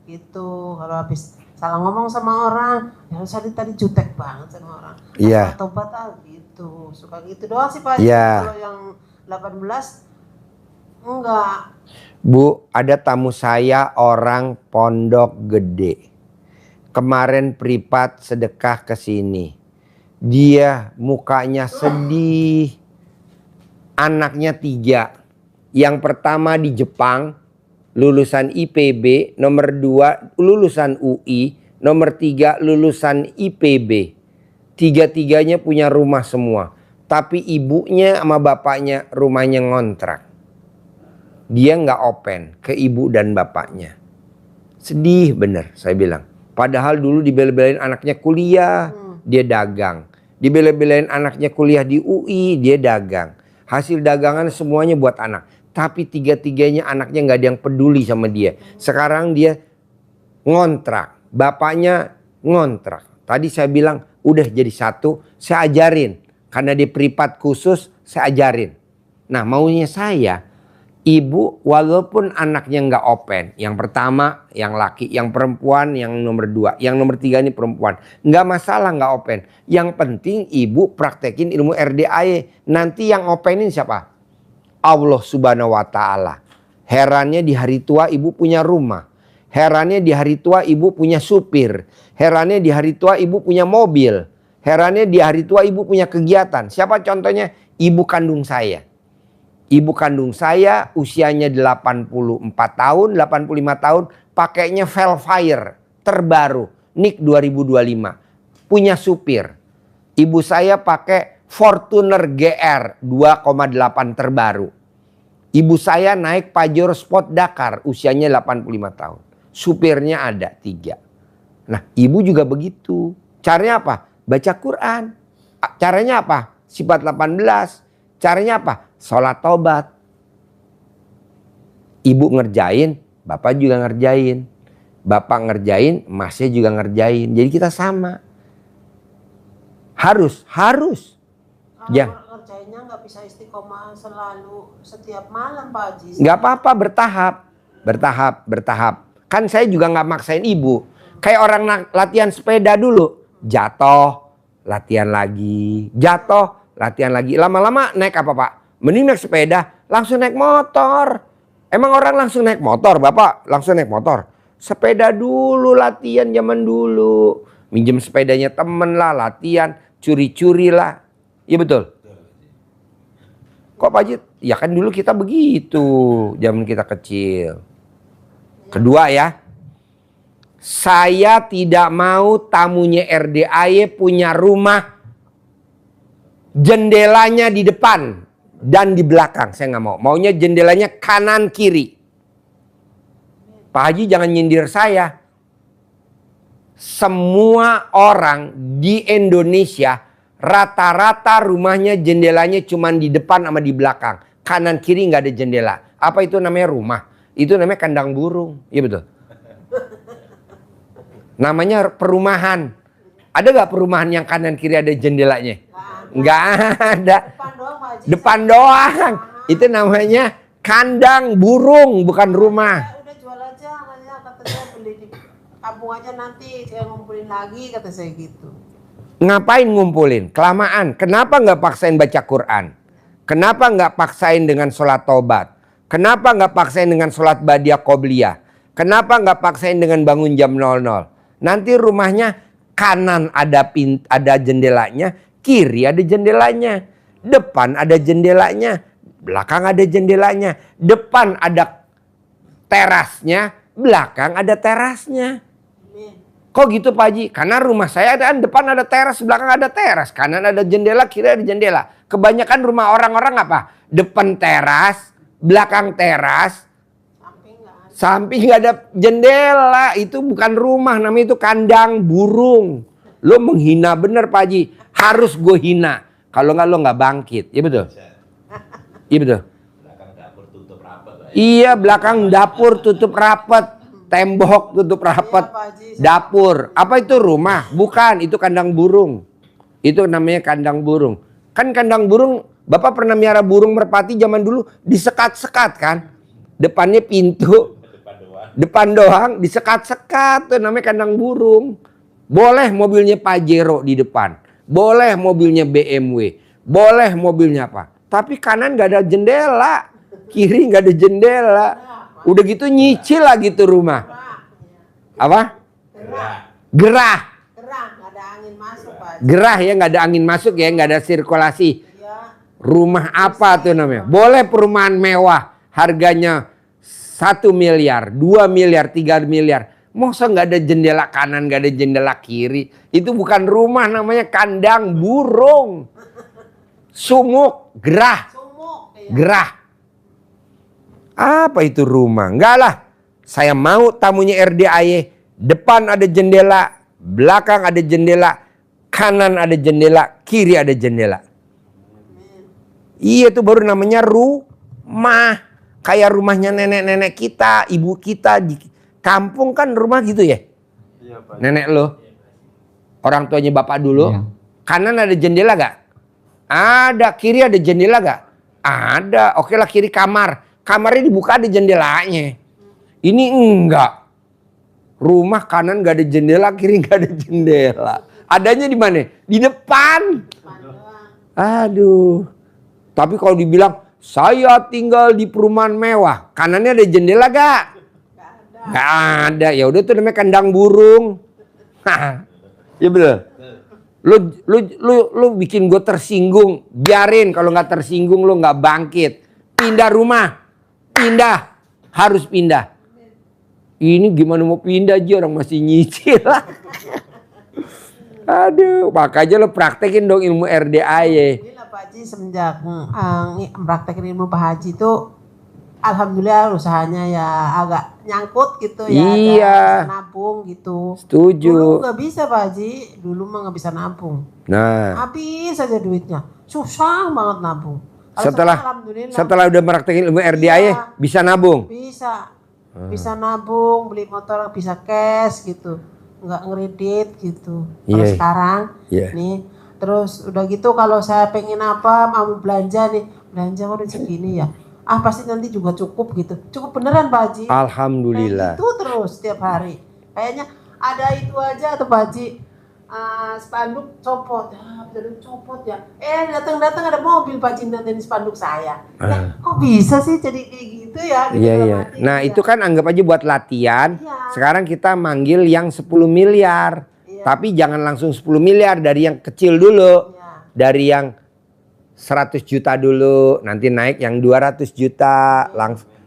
Gitu. Kalau habis salah ngomong sama orang, ya saya tadi jutek banget sama orang. Iya. Sholat tobat gitu. Suka gitu doang sih Pak Haji. Iya. Kalau yang 18 enggak. Bu, ada tamu saya orang Pondok Gede. Kemarin privat sedekah ke sini. Dia mukanya sedih. Anaknya 3. Yang pertama di Jepang, lulusan IPB. Nomor 2 lulusan UI. Nomor 3 lulusan IPB. 3-tiganya punya rumah semua. Tapi ibunya sama bapaknya rumahnya ngontrak. Dia nggak open ke ibu dan bapaknya. Sedih bener saya bilang. Padahal dulu dibela-belain anaknya kuliah, dia dagang. Dibela-belain anaknya kuliah di UI, dia dagang. Hasil dagangan semuanya buat anak. Tapi 3-tiganya anaknya nggak ada yang peduli sama dia. Sekarang dia ngontrak. Bapaknya ngontrak. Tadi saya bilang udah jadi satu, saya ajarin. Karena dia privat khusus, saya ajarin. Nah maunya saya, ibu walaupun anaknya nggak open. Yang pertama yang laki, yang perempuan, yang nomor 2. Yang nomor 3 ini perempuan. Nggak masalah nggak open. Yang penting ibu praktekin ilmu RDAE. Nanti yang openin siapa? Allah subhanahu wa ta'ala. Herannya di hari tua ibu punya rumah. Herannya di hari tua ibu punya supir. Herannya di hari tua ibu punya mobil. Herannya di hari tua ibu punya kegiatan. Siapa contohnya? Ibu kandung saya. Ibu kandung saya usianya 84 tahun, 85 tahun. Pakainya Velfire terbaru. NIK 2025. Punya supir. Ibu saya pakai Fortuner GR 2,8 terbaru. Ibu saya naik Pajero Sport Dakar usianya 85 tahun. Supirnya ada 3. Nah ibu juga begitu. Caranya apa? Baca Quran. Caranya apa? Sifat 18. Caranya apa? Sholat tobat. Ibu ngerjain, bapak juga ngerjain. Bapak ngerjain, emasnya juga ngerjain. Jadi kita sama. Harus. Kalau Ya. ngerjainnya nggak bisa istiqomah selalu setiap malam Pak Haji. Nggak apa-apa, bertahap. Kan saya juga nggak maksain ibu. Kayak orang latihan sepeda dulu. Jatuh, latihan lagi. Jatuh, latihan lagi. Lama-lama naik apa Pak? Mending naik sepeda, langsung naik motor. Emang orang langsung naik motor, Bapak langsung naik motor? Sepeda dulu latihan zaman dulu. Minjem sepedanya temen lah, latihan. Curi-curi lah. Iya betul? Kok Pak Haji? Ya kan dulu kita begitu. Zaman kita kecil. Kedua ya. Saya tidak mau tamunya RDAY punya rumah. Jendelanya di depan. Dan di belakang. Saya nggak mau. Maunya jendelanya kanan kiri. Pak Haji jangan nyindir saya. Semua orang di Indonesia rata-rata rumahnya jendelanya cuma di depan sama di belakang. Kanan kiri nggak ada jendela. Apa itu namanya rumah? Itu namanya kandang burung. Iya betul. Namanya perumahan. Ada nggak perumahan yang kanan kiri ada jendelanya? Nggak ada. Depan doang Pak Haji. Depan doang. Itu namanya kandang burung, bukan rumah. Udah jual aja, kata saya beli di kampung aja nanti saya ngumpulin lagi kata saya gitu. Ngapain ngumpulin? Kelamaan. Kenapa nggak paksain baca Quran? Kenapa nggak paksain dengan sholat tobat? Kenapa nggak paksain dengan sholat badiah qobliyah? Kenapa nggak paksain dengan bangun jam 00? Nanti rumahnya kanan ada jendelanya, kiri ada jendelanya, depan ada jendelanya, belakang ada jendelanya, depan ada terasnya, belakang ada terasnya. Kok gitu Pak Haji? Karena rumah saya kan depan ada teras, belakang ada teras. Kanan ada jendela, kiri ada jendela. Kebanyakan rumah orang-orang apa? Depan teras, belakang teras, samping nggak ada jendela. Itu bukan rumah, namanya itu kandang burung. Lo menghina bener Pak Haji. Harus gue hina. Kalau nggak lo nggak bangkit. Iya betul? Iya betul? Iya, belakang dapur tutup rapat. Tembok tutup rapat, dapur. Apa itu rumah? Bukan, itu kandang burung. Itu namanya kandang burung. Kan kandang burung, Bapak pernah miara burung merpati zaman dulu disekat-sekat kan? Depannya pintu, depan doang, disekat-sekat. Itu namanya kandang burung. Boleh mobilnya Pajero di depan. Boleh mobilnya BMW. Boleh mobilnya apa. Tapi kanan gak ada jendela. Kiri gak ada jendela. Udah gitu nyicil lah gitu rumah. Apa? Gerah. Gerah, nggak ada angin masuk Pak Haji. Gerah ya, nggak ada angin masuk ya, nggak ada sirkulasi. Iya. Rumah apa tuh namanya? Boleh perumahan mewah, harganya 1 miliar, 2 miliar, 3 miliar. Masa nggak ada jendela kanan, nggak ada jendela kiri? Itu bukan rumah, namanya kandang burung. Sumuk, gerah, Sumuk. Iya. gerah. Apa itu rumah? Enggak lah. Saya mau tamunya RDAY. Depan ada jendela. Belakang ada jendela. Kanan ada jendela. Kiri ada jendela. Iya itu baru namanya rumah. Kayak rumahnya nenek-nenek kita. Ibu kita. Di kampung kan rumah gitu ya. Iya Pak. Nenek lo. Orang tuanya bapak dulu. Iya. Kanan ada jendela gak? Ada. Kiri ada jendela gak? Ada. Oke lah kiri kamar. Kamarnya dibuka ada jendelanya. Ini enggak. Rumah kanan gak ada jendela, kiri gak ada jendela. Adanya di mana? Di depan. Aduh. Tapi kalau dibilang saya tinggal di perumahan mewah, kanannya ada jendela gak? Gak ada. Ya udah tuh namanya kandang burung. Ya betul. Lu bikin gue tersinggung. Biarin kalau nggak tersinggung lu nggak bangkit. Pindah rumah. Pindah, harus pindah. Ini gimana mau pindah aja orang masih nyicil. Aduh, makanya lo praktekin dong ilmu RDAY. Inilah Pak Haji semenjak praktekin ilmu Pak Haji itu alhamdulillah usahanya ya agak nyangkut gitu ya, Iya. ada bisa nabung gitu. Setuju. Dulu nggak bisa Pak Haji, dulu mah nggak bisa nabung, Nah, habis aja duitnya, susah banget nabung. Kalau setelah sekarang alhamdulillah setelah udah meraktekin ilmu RDA Iya. bisa nabung. bisa nabung, beli motor bisa cash gitu, nggak ngeredit gitu. Kalau Iya. sekarang Iya. nih, terus udah gitu kalau saya pengen apa mau belanja nih, belanja udah segini ya, pasti nanti juga cukup gitu, cukup beneran Pak Haji. Alhamdulillah. Kayak gitu terus setiap hari. Kayaknya ada itu aja tuh Pak Haji. Spanduk copot, copot ya. Datang ada mobil Pak Haji nanti spanduk saya. Ya, kok bisa sih jadi kayak gitu ya? Gitu Iya, dalam iya. hati, Nah, ya. itu kan anggap aja buat latihan. Iya. Sekarang kita manggil yang 10 miliar. Iya. Tapi jangan langsung 10 miliar, dari yang kecil dulu. Iya. Dari yang 100 juta dulu, nanti naik yang 200 juta.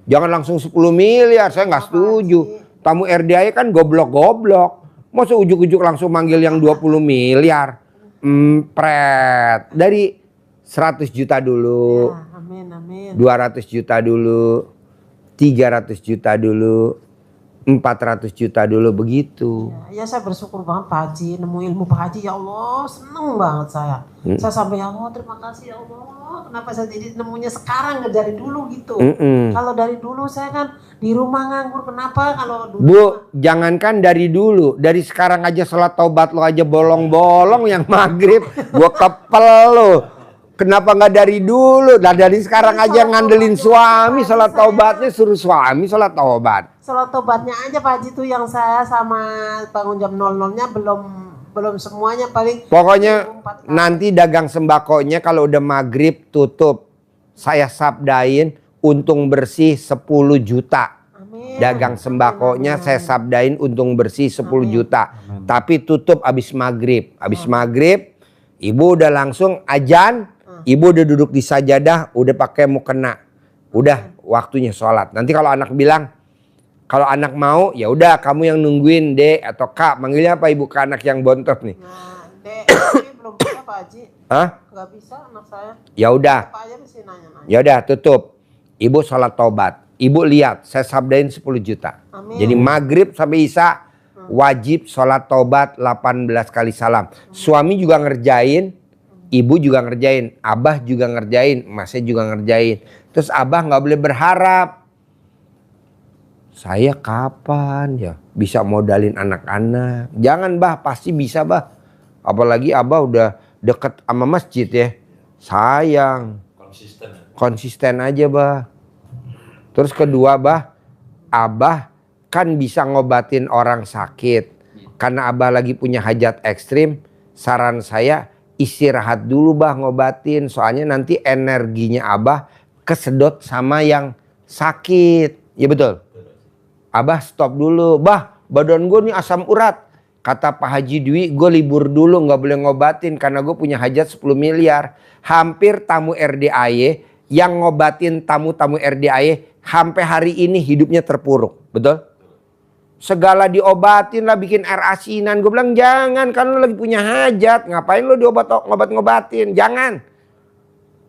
Jangan langsung 10 miliar, saya nggak setuju. Tamu RDA kan goblok-goblok. Masa ujuk-ujuk langsung manggil yang 20 miliar. Empret. Dari 100 juta dulu. Ya, amin. 200 juta dulu, 300 juta dulu, 400 juta dulu, begitu. Ya, saya bersyukur banget Pak Haji, nemu ilmu Pak Haji, ya Allah, seneng banget saya. Saya sampai ya Allah, terima kasih ya Allah. Kenapa saya jadi nemunya sekarang, nggak dari dulu gitu. Kalau dari dulu saya kan di rumah nganggur, kenapa kalau dulu? Bu, jangankan dari dulu, dari sekarang aja sholat taubat lo aja bolong-bolong yang maghrib, gua kepel lo. Kenapa nggak dari dulu? Nah, dari sekarang aja ngandelin suami, sholat taubatnya suruh suami sholat taubat. Sholat taubatnya aja Pak Haji tuh yang saya sama bangun jam 00-nya belum semuanya, paling Pokoknya 4 kali. nanti dagang sembakonya kalau udah maghrib tutup. Saya sabdain untung bersih 10 juta. Amin. Dagang sembakonya saya sabdain untung bersih 10 juta. Tapi tutup abis maghrib. Abis maghrib ibu udah langsung ajan. Ibu udah duduk di sajadah, udah pakai mukena. Udah waktunya sholat. Nanti kalau anak bilang, kalau anak mau, ya udah kamu yang nungguin Dek atau Kak. Manggilnya apa ibu ke anak yang bontot nih? Nah, Dek, belum bisa Pak Haji. Hah? Nggak bisa anak saya. Ya udah. Apa aja mesti nanya-nanya. Ya udah tutup. Ibu sholat taubat. Ibu lihat, saya sabdain 10 juta. Amin. Jadi maghrib sampai isya wajib sholat taubat 18 kali salam. Suami juga ngerjain, ibu juga ngerjain, abah juga ngerjain, emasnya juga ngerjain. Terus abah nggak boleh berharap. Saya kapan ya bisa modalin anak-anak? Jangan bah, pasti bisa bah. Apalagi abah udah deket sama masjid ya. Sayang. Konsisten aja bah. Terus kedua bah, abah kan bisa ngobatin orang sakit. Karena abah lagi punya hajat ekstrim, saran saya istirahat dulu bah ngobatin. Soalnya nanti energinya abah kesedot sama yang sakit. Ya betul? Abah stop dulu. Bah, badan gue nih asam urat. Kata Pak Haji Dwi, gue libur dulu gak boleh ngobatin karena gue punya hajat 10 miliar. Hampir tamu RDAY yang ngobatin tamu-tamu RDAY sampai hari ini hidupnya terpuruk. Betul? Segala diobatin lah, bikin air asinan. Gue bilang jangan, kan lu lagi punya hajat. Ngapain lu ngobat-ngobatin? Jangan.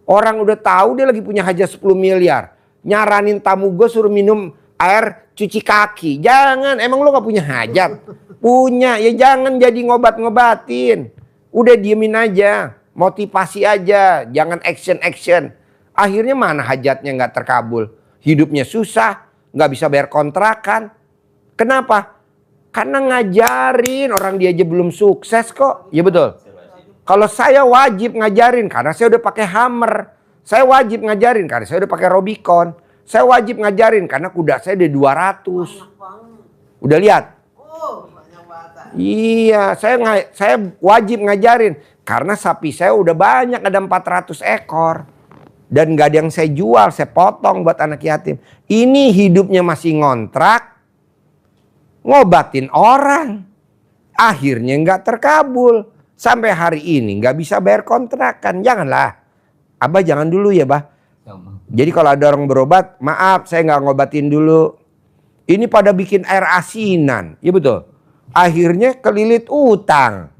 Orang udah tahu dia lagi punya hajat 10 miliar. Nyaranin tamu gue suruh minum air cuci kaki. Jangan, emang lu gak punya hajat? Punya, ya jangan jadi ngobat-ngobatin. Udah diemin aja, motivasi aja, jangan action-action. Akhirnya mana hajatnya gak terkabul. Hidupnya susah, gak bisa bayar kontrakan. Kenapa? Karena ngajarin, orang dia aja belum sukses kok. Ya betul. Kalau saya wajib ngajarin karena saya udah pakai Hammer. Saya wajib ngajarin karena saya udah pakai Robicon. Saya wajib ngajarin karena kuda saya udah 200. Udah lihat? Oh, banyak banget. Iya, saya wajib ngajarin karena sapi saya udah banyak, ada 400 ekor. Dan gak ada yang saya jual, saya potong buat anak yatim. Ini hidupnya masih ngontrak, ngobatin orang. Akhirnya gak terkabul. Sampai hari ini gak bisa bayar kontrakan. Janganlah. Abah jangan dulu ya bah. Jadi kalau ada orang berobat, maaf saya gak ngobatin dulu. Ini pada bikin air asinan. Ya betul. Akhirnya kelilit utang.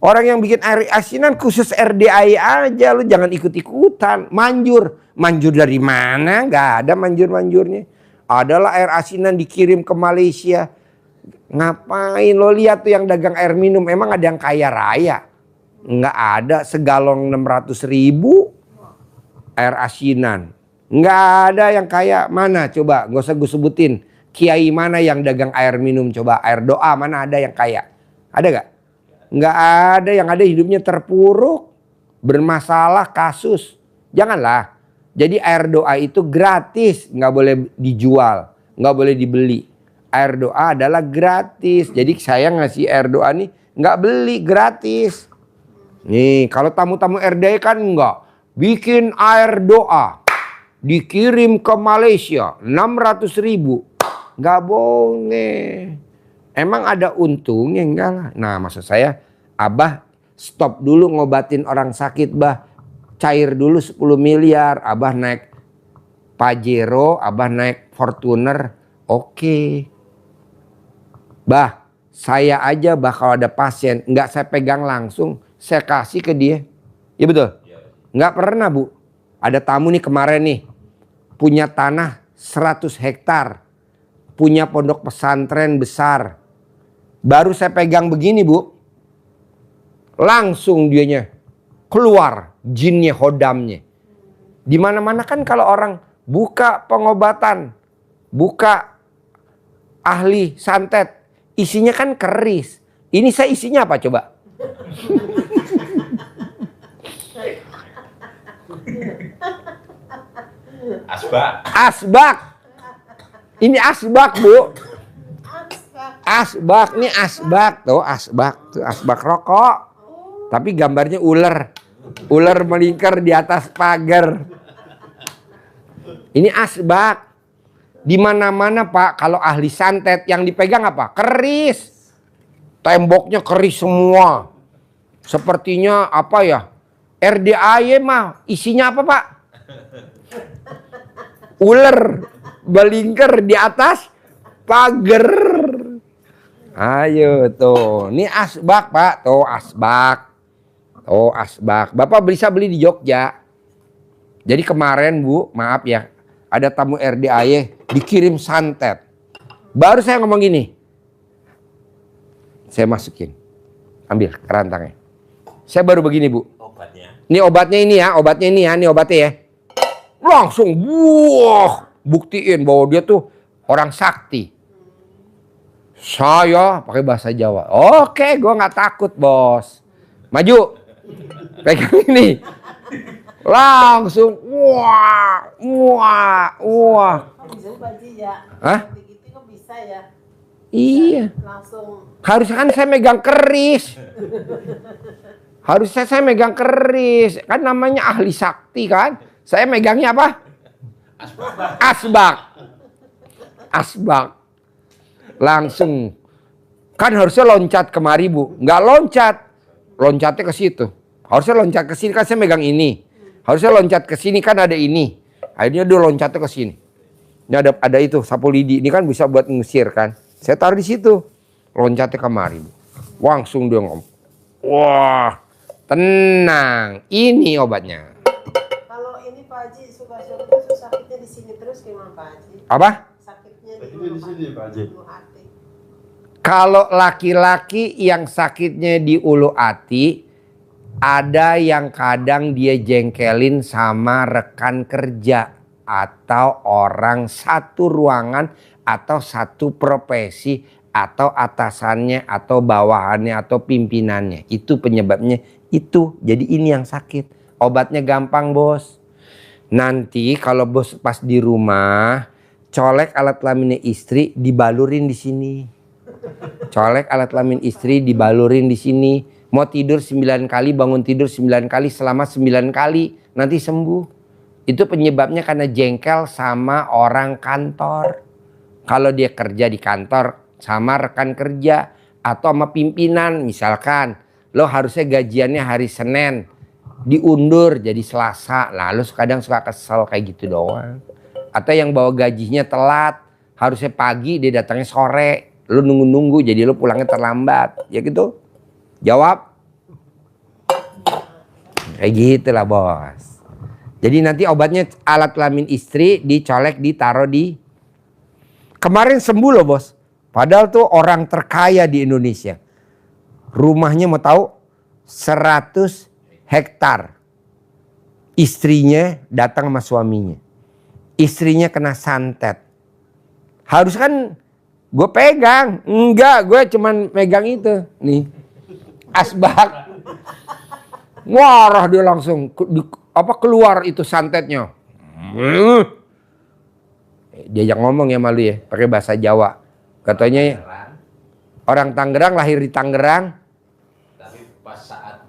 Orang yang bikin air asinan khusus RDAI aja. Lu jangan ikut-ikutan. Manjur. Manjur dari mana? Nggak ada manjur-manjurnya. Adalah air asinan dikirim ke Malaysia. Ngapain lo lihat tuh yang dagang air minum? Emang ada yang kaya raya? Nggak ada, segalong 600.000 air asinan. Nggak ada yang kaya. Mana coba, nggak usah gue sebutin. Kiai mana yang dagang air minum coba? Air doa mana ada yang kaya? Ada gak? Nggak ada, yang ada hidupnya terpuruk. Bermasalah kasus. Janganlah. Jadi air doa itu gratis. Nggak boleh dijual. Nggak boleh dibeli. Air doa adalah gratis. Jadi saya ngasih air doa nih nggak beli, gratis. Nih kalau tamu-tamu RDI kan enggak. Bikin air doa. Dikirim ke Malaysia 600.000. Nggak boleh. Emang ada untungnya enggak lah. Nah maksud saya, Abah stop dulu ngobatin orang sakit, Bah. Cair dulu 10 miliar. Abah naik Pajero, Abah naik Fortuner. Oke. Bah, saya aja bah kalau ada pasien nggak saya pegang langsung, saya kasih ke dia. Iya betul? Nggak pernah Bu. Ada tamu nih kemarin nih, punya tanah 100 hektar, punya pondok pesantren besar. Baru saya pegang begini Bu, langsung dianya keluar jinnya, hodamnya. Di mana-mana kan kalau orang buka pengobatan, buka ahli santet, isinya kan keris. Ini saya isinya apa coba? Asbak. Asbak. Ini asbak Bu. Asbak, ini asbak. Tuh asbak, tuh asbak rokok. Tapi gambarnya ular. Ular melingkar di atas pagar. Ini asbak. Di mana-mana Pak, kalau ahli santet yang dipegang apa? Keris. Temboknya keris semua. Sepertinya apa ya? RDAY mah isinya apa Pak? Ular melingkar di atas pagar. Ayo tuh, ini asbak Pak, tuh asbak. Oh asbak. Bapak bisa beli di Jogja. Jadi kemarin Bu, maaf ya, ada tamu RDAY dikirim santet. Baru saya ngomong gini. Saya masukin. Ambil kerantangnya. Saya baru begini Bu. Obatnya. Ini obatnya ini ya, obatnya ini ya, ini obatnya ya. Langsung buah, buktiin bahwa dia tuh orang sakti. Saya pakai bahasa Jawa. Oke, gue nggak takut bos. Maju. Pegang ini. Langsung wah. Kok bisa Pak Haji ya? Hah? Gitu kok bisa ya? Iya. Langsung Harusnya kan saya megang keris. Harusnya saya megang keris. Kan namanya ahli sakti kan. Saya megangnya apa? Asbak. Asbak. Langsung. Kan harusnya loncat kemari Bu. Nggak loncat. Loncatnya ke situ. Harusnya loncat ke sini kan saya megang ini. Harusnya loncat ke sini kan ada ini. Akhirnya dia loncatnya ke sini. Ini ada itu sapu lidi. Ini kan bisa buat ngusir kan. Saya taruh di situ. Loncatnya kemari. Langsung dia ngomong. Wah, tenang. Ini obatnya. kalau ini Pak Haji suka-suka tuh sakitnya di sini terus gimana Pak Haji? Apa? Sakitnya Sakitnya di sini, Pak Haji. ulu hati. Kalau laki-laki yang sakitnya di ulu hati, ada yang kadang dia jengkelin sama rekan kerja atau orang satu ruangan atau satu profesi atau atasannya atau bawahannya atau pimpinannya. Itu penyebabnya itu. Jadi ini yang sakit. Obatnya gampang bos. Nanti kalau bos pas di rumah, colek alat kelaminnya istri dibalurin di sini. Colek alat kelamin istri dibalurin di sini. Mau tidur 9 kali, bangun tidur 9 kali selama 9 kali. Nanti sembuh. Itu penyebabnya karena jengkel sama orang kantor. Kalau dia kerja di kantor sama rekan kerja atau sama pimpinan. Misalkan lo harusnya gajiannya hari Senin. Diundur jadi Selasa. Lah lo kadang suka kesel kayak gitu doang. Atau yang bawa gajinya telat. Harusnya pagi dia datangnya sore. Lo nunggu-nunggu jadi lo pulangnya terlambat. Ya gitu. Jawab. Kayak gitu lah bos. Jadi nanti obatnya alat kelamin istri dicolek, ditaruh di. Kemarin sembuh loh bos. Padahal tuh orang terkaya di Indonesia. Rumahnya mau tahu 100 hektar. Istrinya datang sama suaminya. Istrinya kena santet. Harus kan gue pegang. Enggak, gue cuman megang itu. Nih. Asbak. Warah dia langsung keluar itu santetnya. Diajak ngomong ya malu ya, pakai bahasa Jawa. Katanya orang Tangerang, lahir di Tangerang. Tapi pas saat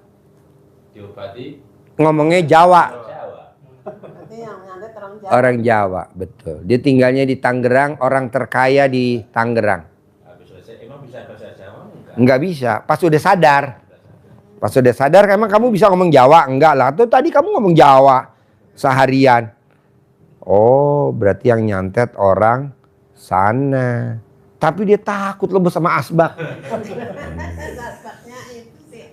diobati Ngomongnya Jawa. Berarti yang nyantet orang Jawa. Orang Jawa, betul. Dia tinggalnya di Tangerang, orang terkaya di Tangerang. habis selesai, emang bisa bahasa Jawa enggak? Enggak bisa, pas udah sadar. Pas udah sadar, emang kamu bisa ngomong Jawa? Enggak lah, tuh tadi kamu ngomong Jawa seharian. Oh, berarti yang nyantet orang sana. Tapi dia takut loh sama asbak. Asbaknya itu sih.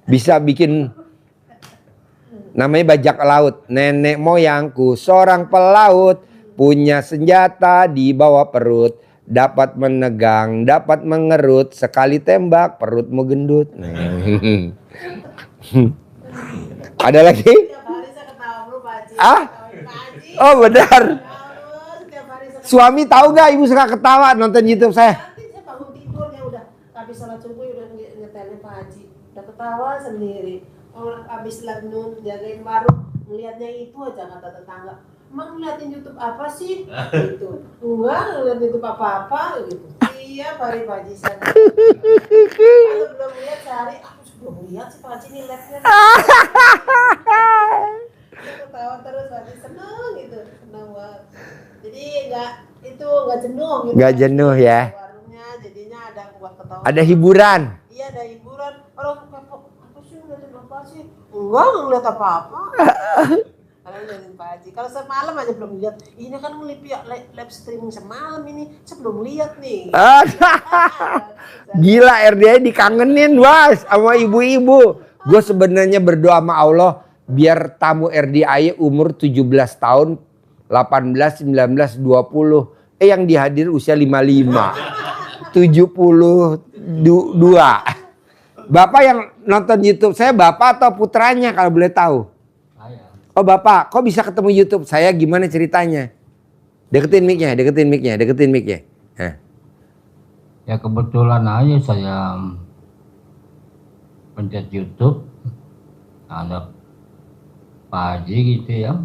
Bisa bikin namanya bajak laut. Nenek moyangku seorang pelaut, punya senjata di bawah perut, dapat menegang, dapat mengerut, sekali tembak perutmu gendut. Ada lagi? Setiap hari saya ketawa mulu Pak Haji. Ah? Ketawain Pak Haji. Oh benar. Ya Allah, setiap hari saya Suami tahu gak ibu suka ketawa nonton YouTube saya? nanti saya bangun tidur ya udah habis sholat subuh udah ngetelin Pak Haji. Udah ketawa sendiri. Habis lagi jagain warung, ngelihatnya itu aja kata tetangga. Emang ngeliatin YouTube apa sih? Gitu. Enggak, ngeliat YouTube apa-apa gitu. Iya, Pak Haji saya. Kalau belum lihat sehari, aku belum lihat sih Pak Haji nih live-nya. Saya ketawa terus Pak Haji, seneng gitu, seneng banget. Jadi nggak jenuh gitu. Nggak jenuh ya. Warungnya jadinya ada buat ketawa. Ada hiburan. Iya, ada hiburan. Orang kepo, apa sih ngeliatin apa sih? Enggak ngeliat apa-apa. Kalau ngeliatin Pak Haji. Kalau semalam aja belum lihat. Ini kan live streaming semalam ini. Saya belum lihat nih. Gila RDI dikangenin was sama ibu-ibu. Gue sebenarnya berdoa sama Allah biar tamu RDI umur 17 tahun, 18, 19, 20. Yang dihadir usia 55. 72. Bapak yang nonton YouTube saya bapak atau putranya kalau boleh tahu? Saya. Oh bapak, kok bisa ketemu YouTube saya, gimana ceritanya? Deketin mic-nya, deketin mic-nya, deketin mic-nya. Nah. Ya kebetulan aja saya pencet YouTube, ada Pak Haji gitu ya,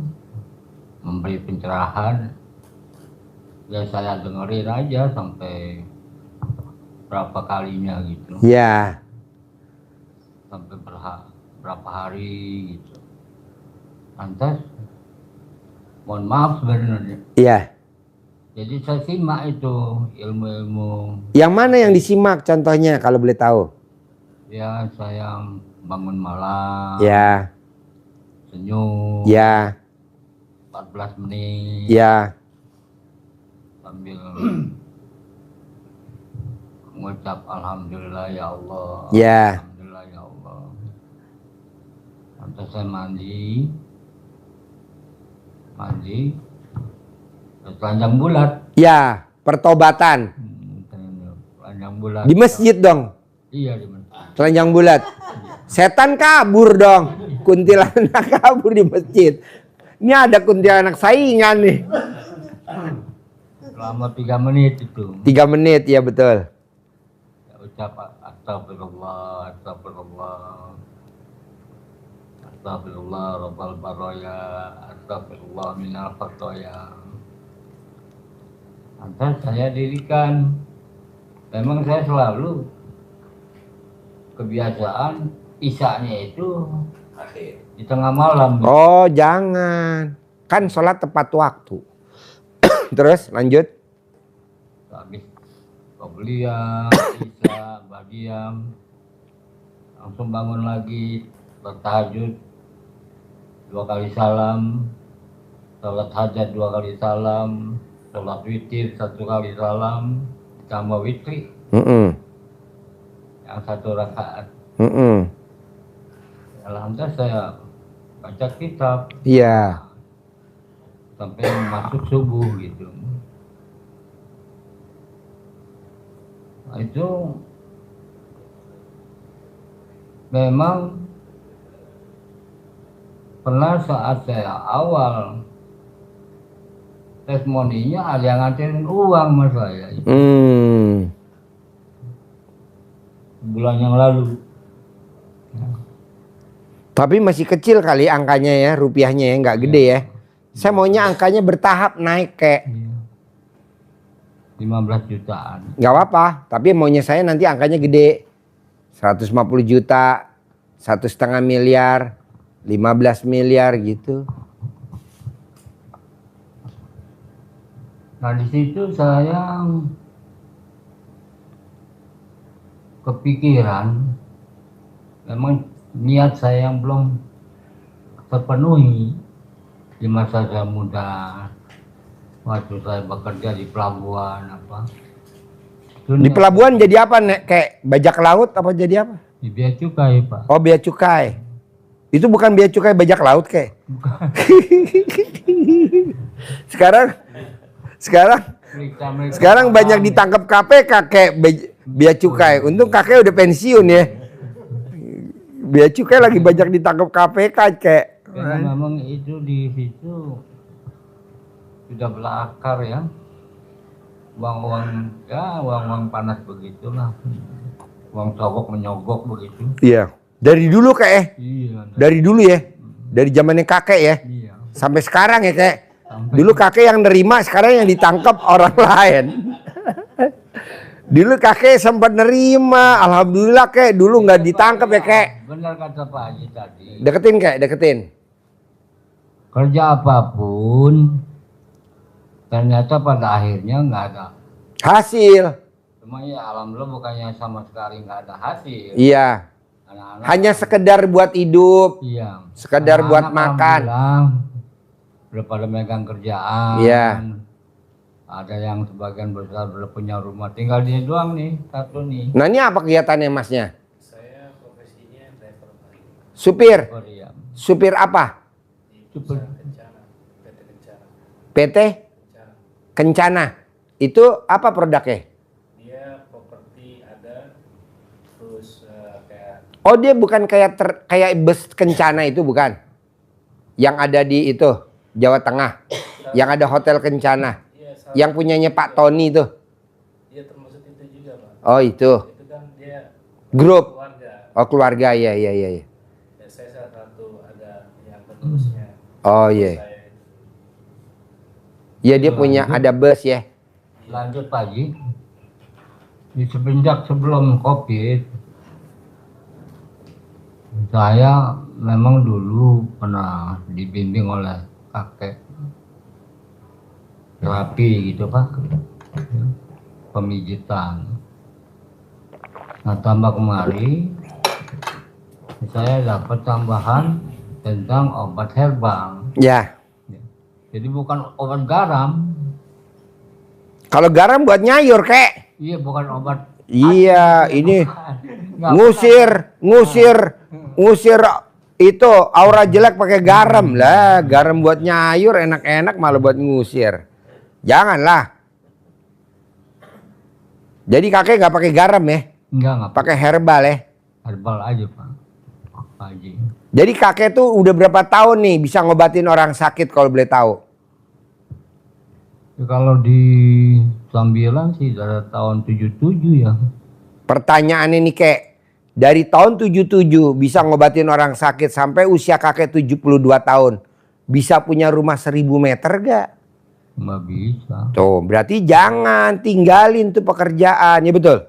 memberi pencerahan. Ya saya dengerin aja sampai berapa kalinya gitu. Ya, Sampai berapa hari gitu. Lantas, mohon maaf sebenarnya. iya. Jadi saya simak itu ilmu-ilmu. Yang mana yang disimak contohnya kalau boleh tahu? Ya saya bangun malam, Ya, senyum, ya, 14 menit, ya, sambil mengucap Alhamdulillah ya Allah, ya, Alhamdulillah ya Allah. Lantas saya mandi, terus telanjang bulat. ya. Pertobatan Telanjang bulat. di masjid dong. Iya di masjid. Telanjang bulat. Setan kabur dong. Kuntilanak kabur di masjid. Ini ada kuntilanak saingan nih. Selama 3 menit itu. 3 menit ya betul. Ya, ucap astagfirullah, astagfirullah. Astagfirullah rabbal baraya, astagfirullah minal khataya. Lantas saya dirikan. Memang saya selalu kebiasaan isya-nya itu di tengah malam. Oh jangan. Kan sholat tepat waktu. Terus lanjut. Habis qobliyah, isya, ba'diyah, langsung bangun lagi, bertahajud 2 kali salam, sholat hajat 2 kali salam, sholat witir 1 kali salam, ditambah witri yang 1 rakaat. Mm-mm. Lantas saya baca kitab Iya. sampai masuk subuh gitu. Nah, itu memang pernah saat saya awal testimoninya ada yang nganterin uang sama saya bulan yang lalu. Tapi masih kecil kali angkanya ya, rupiahnya ya, nggak gede ya. Saya maunya angkanya bertahap naik kayak 15 jutaan. nggak apa-apa, tapi maunya saya nanti angkanya gede. 150 juta, 1,5 miliar, 15 miliar gitu. Nah di situ saya kepikiran, memang niat saya yang belum terpenuhi di masa saya muda, waktu saya bekerja di pelabuhan apa. Itu Di niat pelabuhan jadi apa nek? Kayak bajak laut apa jadi apa? di bea cukai, Pak. Oh, bea cukai. Itu bukan bea cukai bajak laut kayak. Sekarang Mereka banyak ditangkap KPK kayak bea cukai. Untung kakek udah pensiun ya. Bea cukai lagi banyak ditangkap KPK kayak. karena memang itu di situ sudah belakar ya, uang panas begitulah, uang sogok menyogok begitu. Iya. Dari dulu kayak. Iya. Dari dulu ya. Dari zamannya kakek ya. Iya. Sampai sekarang ya kayak. Sampai Dulu kakek yang nerima, sekarang yang ditangkap orang lain. Dulu kakek sempat nerima, alhamdulillah kayak dulu nggak ditangkap ya kayak. benar kata Pak Haji tadi. Deketin kayak, deketin. Kerja apapun ternyata pada akhirnya nggak ada. Hasil. Cuma ya alhamdulillah bukannya sama sekali nggak ada hasil. Iya. Anak-anak Hanya sekedar buat hidup. iya. Sekedar buat Anak-anak makan. alhamdulillah udah pada megang kerjaan. Iya. Ada yang sebagian besar udah punya rumah. Tinggal dia doang nih, satu nih. Nah ini apa kegiatannya masnya? Saya profesinya driver balik Supir. Oh, iya. Supir apa? di Super. perusahaan Kencana, PT Kencana. PT Kencana. Kencana. Itu apa produknya? Dia properti ada, terus kayak Oh dia bukan kayak bus Kencana itu bukan? Yang ada di itu Jawa Tengah. Yang ada hotel Kencana. dia salah, Yang punyanya Pak Tony itu. dia termasuk itu juga Pak. Oh itu. Itu kan dia Grup. keluarga. Oh keluarga ya ya ya. Ya. Ya, saya salah satu ada yang penerusnya. Oh iya. Saya itu. Ya dia punya ada bus ya. Lanjut pagi. Di semenjak sebelum COVID, saya memang dulu pernah dibimbing oleh kakek terapi gitu Pak, pemijitan. Nah tambah kemari saya dapat tambahan tentang obat herbal. Ya. Jadi bukan obat garam. Kalau garam buat nyayur kek. Iya bukan obat. Iya ini Nggak ngusir itu aura jelek pakai garam lah. Garam buat nyayur enak-enak malah buat ngusir. Janganlah. Jadi kakek nggak pakai garam ya, Enggak pakai herbal ya. herbal aja Pak Haji. Jadi kakek tuh udah berapa tahun nih bisa ngobatin orang sakit kalau boleh tahu? Ya, kalau di Sambilan sih dari tahun 77 ya. Pertanyaan ini kek, dari tahun 77 bisa ngobatin orang sakit sampai usia kakek 72 tahun. Bisa punya rumah 1000 meter gak? Nggak bisa. Tuh berarti jangan tinggalin tuh pekerjaan, ya betul?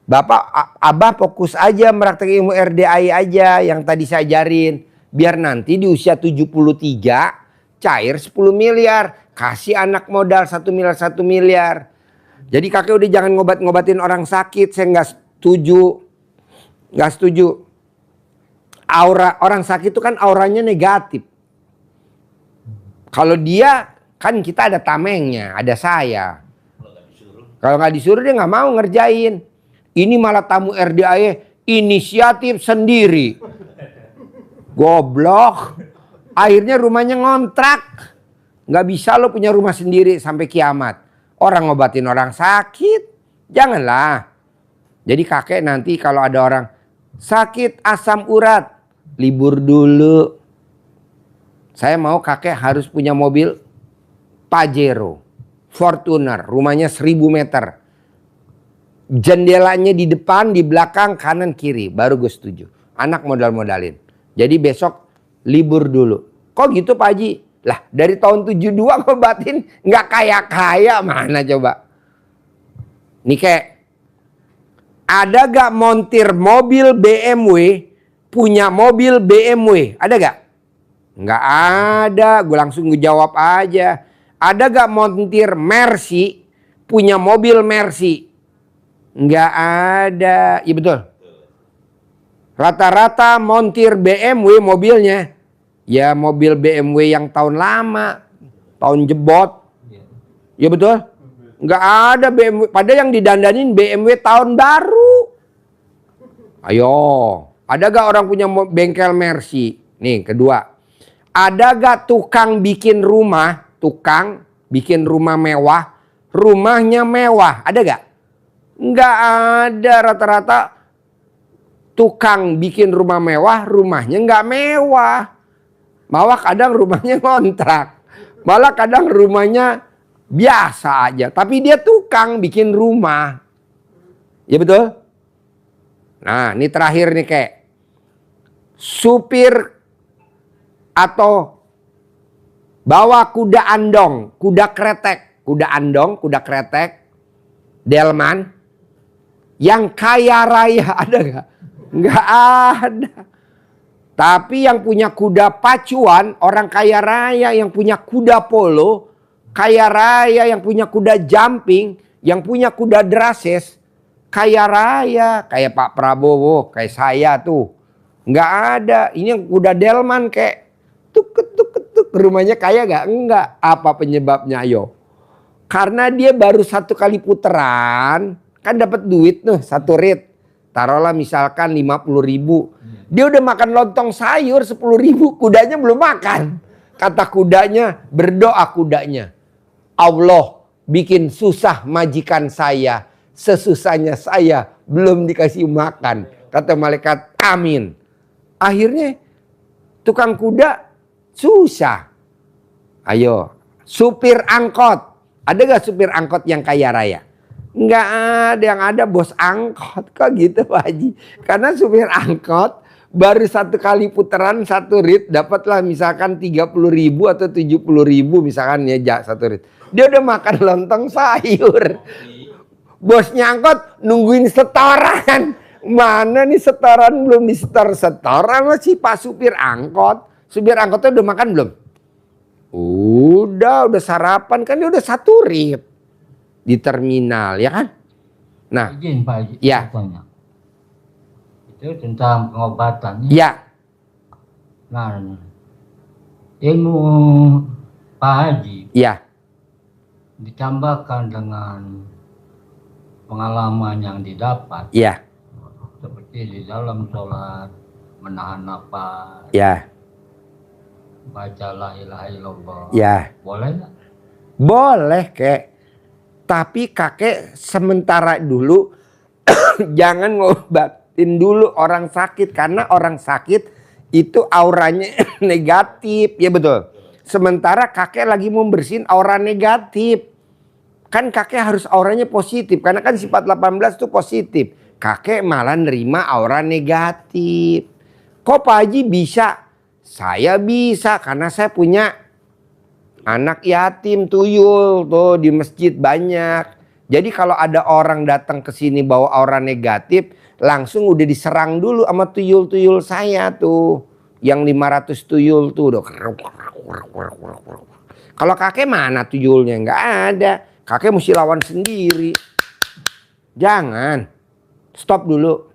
Bapak, abah fokus aja meraktek ilmu RDAI aja yang tadi saya ajarin. Biar nanti di usia 73 cair 10 miliar. Kasih anak modal 1 miliar 1 miliar. Jadi kakek udah jangan ngobatin orang sakit. Saya nggak setuju. Nggak setuju. Aura orang sakit itu kan auranya negatif. Kalau dia kan kita ada tamengnya, ada saya. Kalau nggak disuruh dia nggak mau ngerjain. Ini malah tamu RDAE inisiatif sendiri. Goblok. Akhirnya rumahnya ngontrak. Nggak bisa lo punya rumah sendiri sampai kiamat. Orang ngobatin orang sakit. Janganlah. Jadi kakek nanti kalau ada orang sakit asam urat, libur dulu. Saya mau kakek harus punya mobil Pajero, Fortuner, rumahnya 1000 meter. Jendelanya di depan, di belakang, kanan, kiri. Baru gue setuju. Anak modal-modalin. Jadi besok libur dulu. Kok gitu Pak Haji? Lah dari tahun 72 gue batin nggak kaya-kaya, mana coba. Nih kayak ada gak montir mobil BMW punya mobil BMW? Ada gak? Nggak ada. Gue langsung ngejawab aja. Ada gak montir Mercy punya mobil Mercy? Nggak ada. Iya betul. Rata-rata montir BMW mobilnya ya mobil BMW yang tahun lama, tahun jebot. Ya betul. Nggak ada BMW. Padahal yang didandanin BMW tahun baru. Ayo. Ada gak orang punya bengkel Mercy? Nih kedua. Ada gak tukang bikin rumah? Tukang bikin rumah mewah. Rumahnya mewah. Ada gak? Nggak ada. Rata-rata tukang bikin rumah mewah, rumahnya nggak mewah. Malah kadang rumahnya kontrak. Malah kadang rumahnya biasa aja. Tapi dia tukang bikin rumah. Ya betul? Nah ini terakhir nih kayak. Supir atau bawa kuda andong, kuda kretek. Kuda andong, kuda kretek. Delman. Yang kaya raya ada gak? Nggak ada. Tapi yang punya kuda pacuan, orang kaya raya. Yang punya kuda polo, kaya raya. Yang punya kuda jumping, yang punya kuda drasses, kaya raya. Kayak Pak Prabowo, kayak saya tuh. Nggak ada. Ini yang kuda delman kayak tuk tuk tuk. Rumahnya kaya gak? Enggak. Apa penyebabnya ayo? Karena dia baru 1 kali putaran, kan dapat duit tuh 1 rit. Taruhlah misalkan 50.000. Dia udah makan lontong sayur 10.000. Kudanya belum makan. Kata kudanya, berdoa kudanya. Allah bikin susah majikan saya. Sesusahnya saya belum dikasih makan. Kata malaikat, amin. Akhirnya tukang kuda susah. Ayo, supir angkot. Ada gak supir angkot yang kaya raya? Nggak ada, yang ada bos angkot. Kok gitu Pak Haji? Karena supir angkot baru 1 kali putaran 1 rit dapatlah misalkan 30.000 atau 70.000 misalkan ya 1 rit. Dia udah makan lontong sayur. Bosnya angkot nungguin setoran. Mana nih setoran belum disetor. Setoran masih Pak supir angkot. Supir angkotnya udah makan belum? Udah sarapan kan dia udah 1 rit. Di terminal ya kan? Nah, Izin Pak Haji, ya. tanya. Itu tentang pengobatan. Ya. Nah, ilmu Pak Haji Ya. ditambahkan dengan pengalaman yang didapat, Ya. seperti di dalam sholat menahan napas, Ya. baca la ilaha illallah. Ya. Boleh nggak? Boleh kek. Tapi kakek sementara dulu jangan ngobatin dulu orang sakit. Karena orang sakit itu auranya negatif. Ya betul. Sementara kakek lagi mau bersihin aura negatif. Kan kakek harus auranya positif. Karena kan sifat 18 itu positif. Kakek malah nerima aura negatif. Kok Pak Haji bisa? Saya bisa karena saya punya anak yatim tuyul tuh di masjid banyak. Jadi kalau ada orang datang ke sini bawa aura negatif, langsung udah diserang dulu sama tuyul-tuyul saya tuh. Yang 500 tuyul tuh udah. Kalau kakek mana tuyulnya? Nggak ada. Kakek mesti lawan sendiri. Jangan. Stop dulu.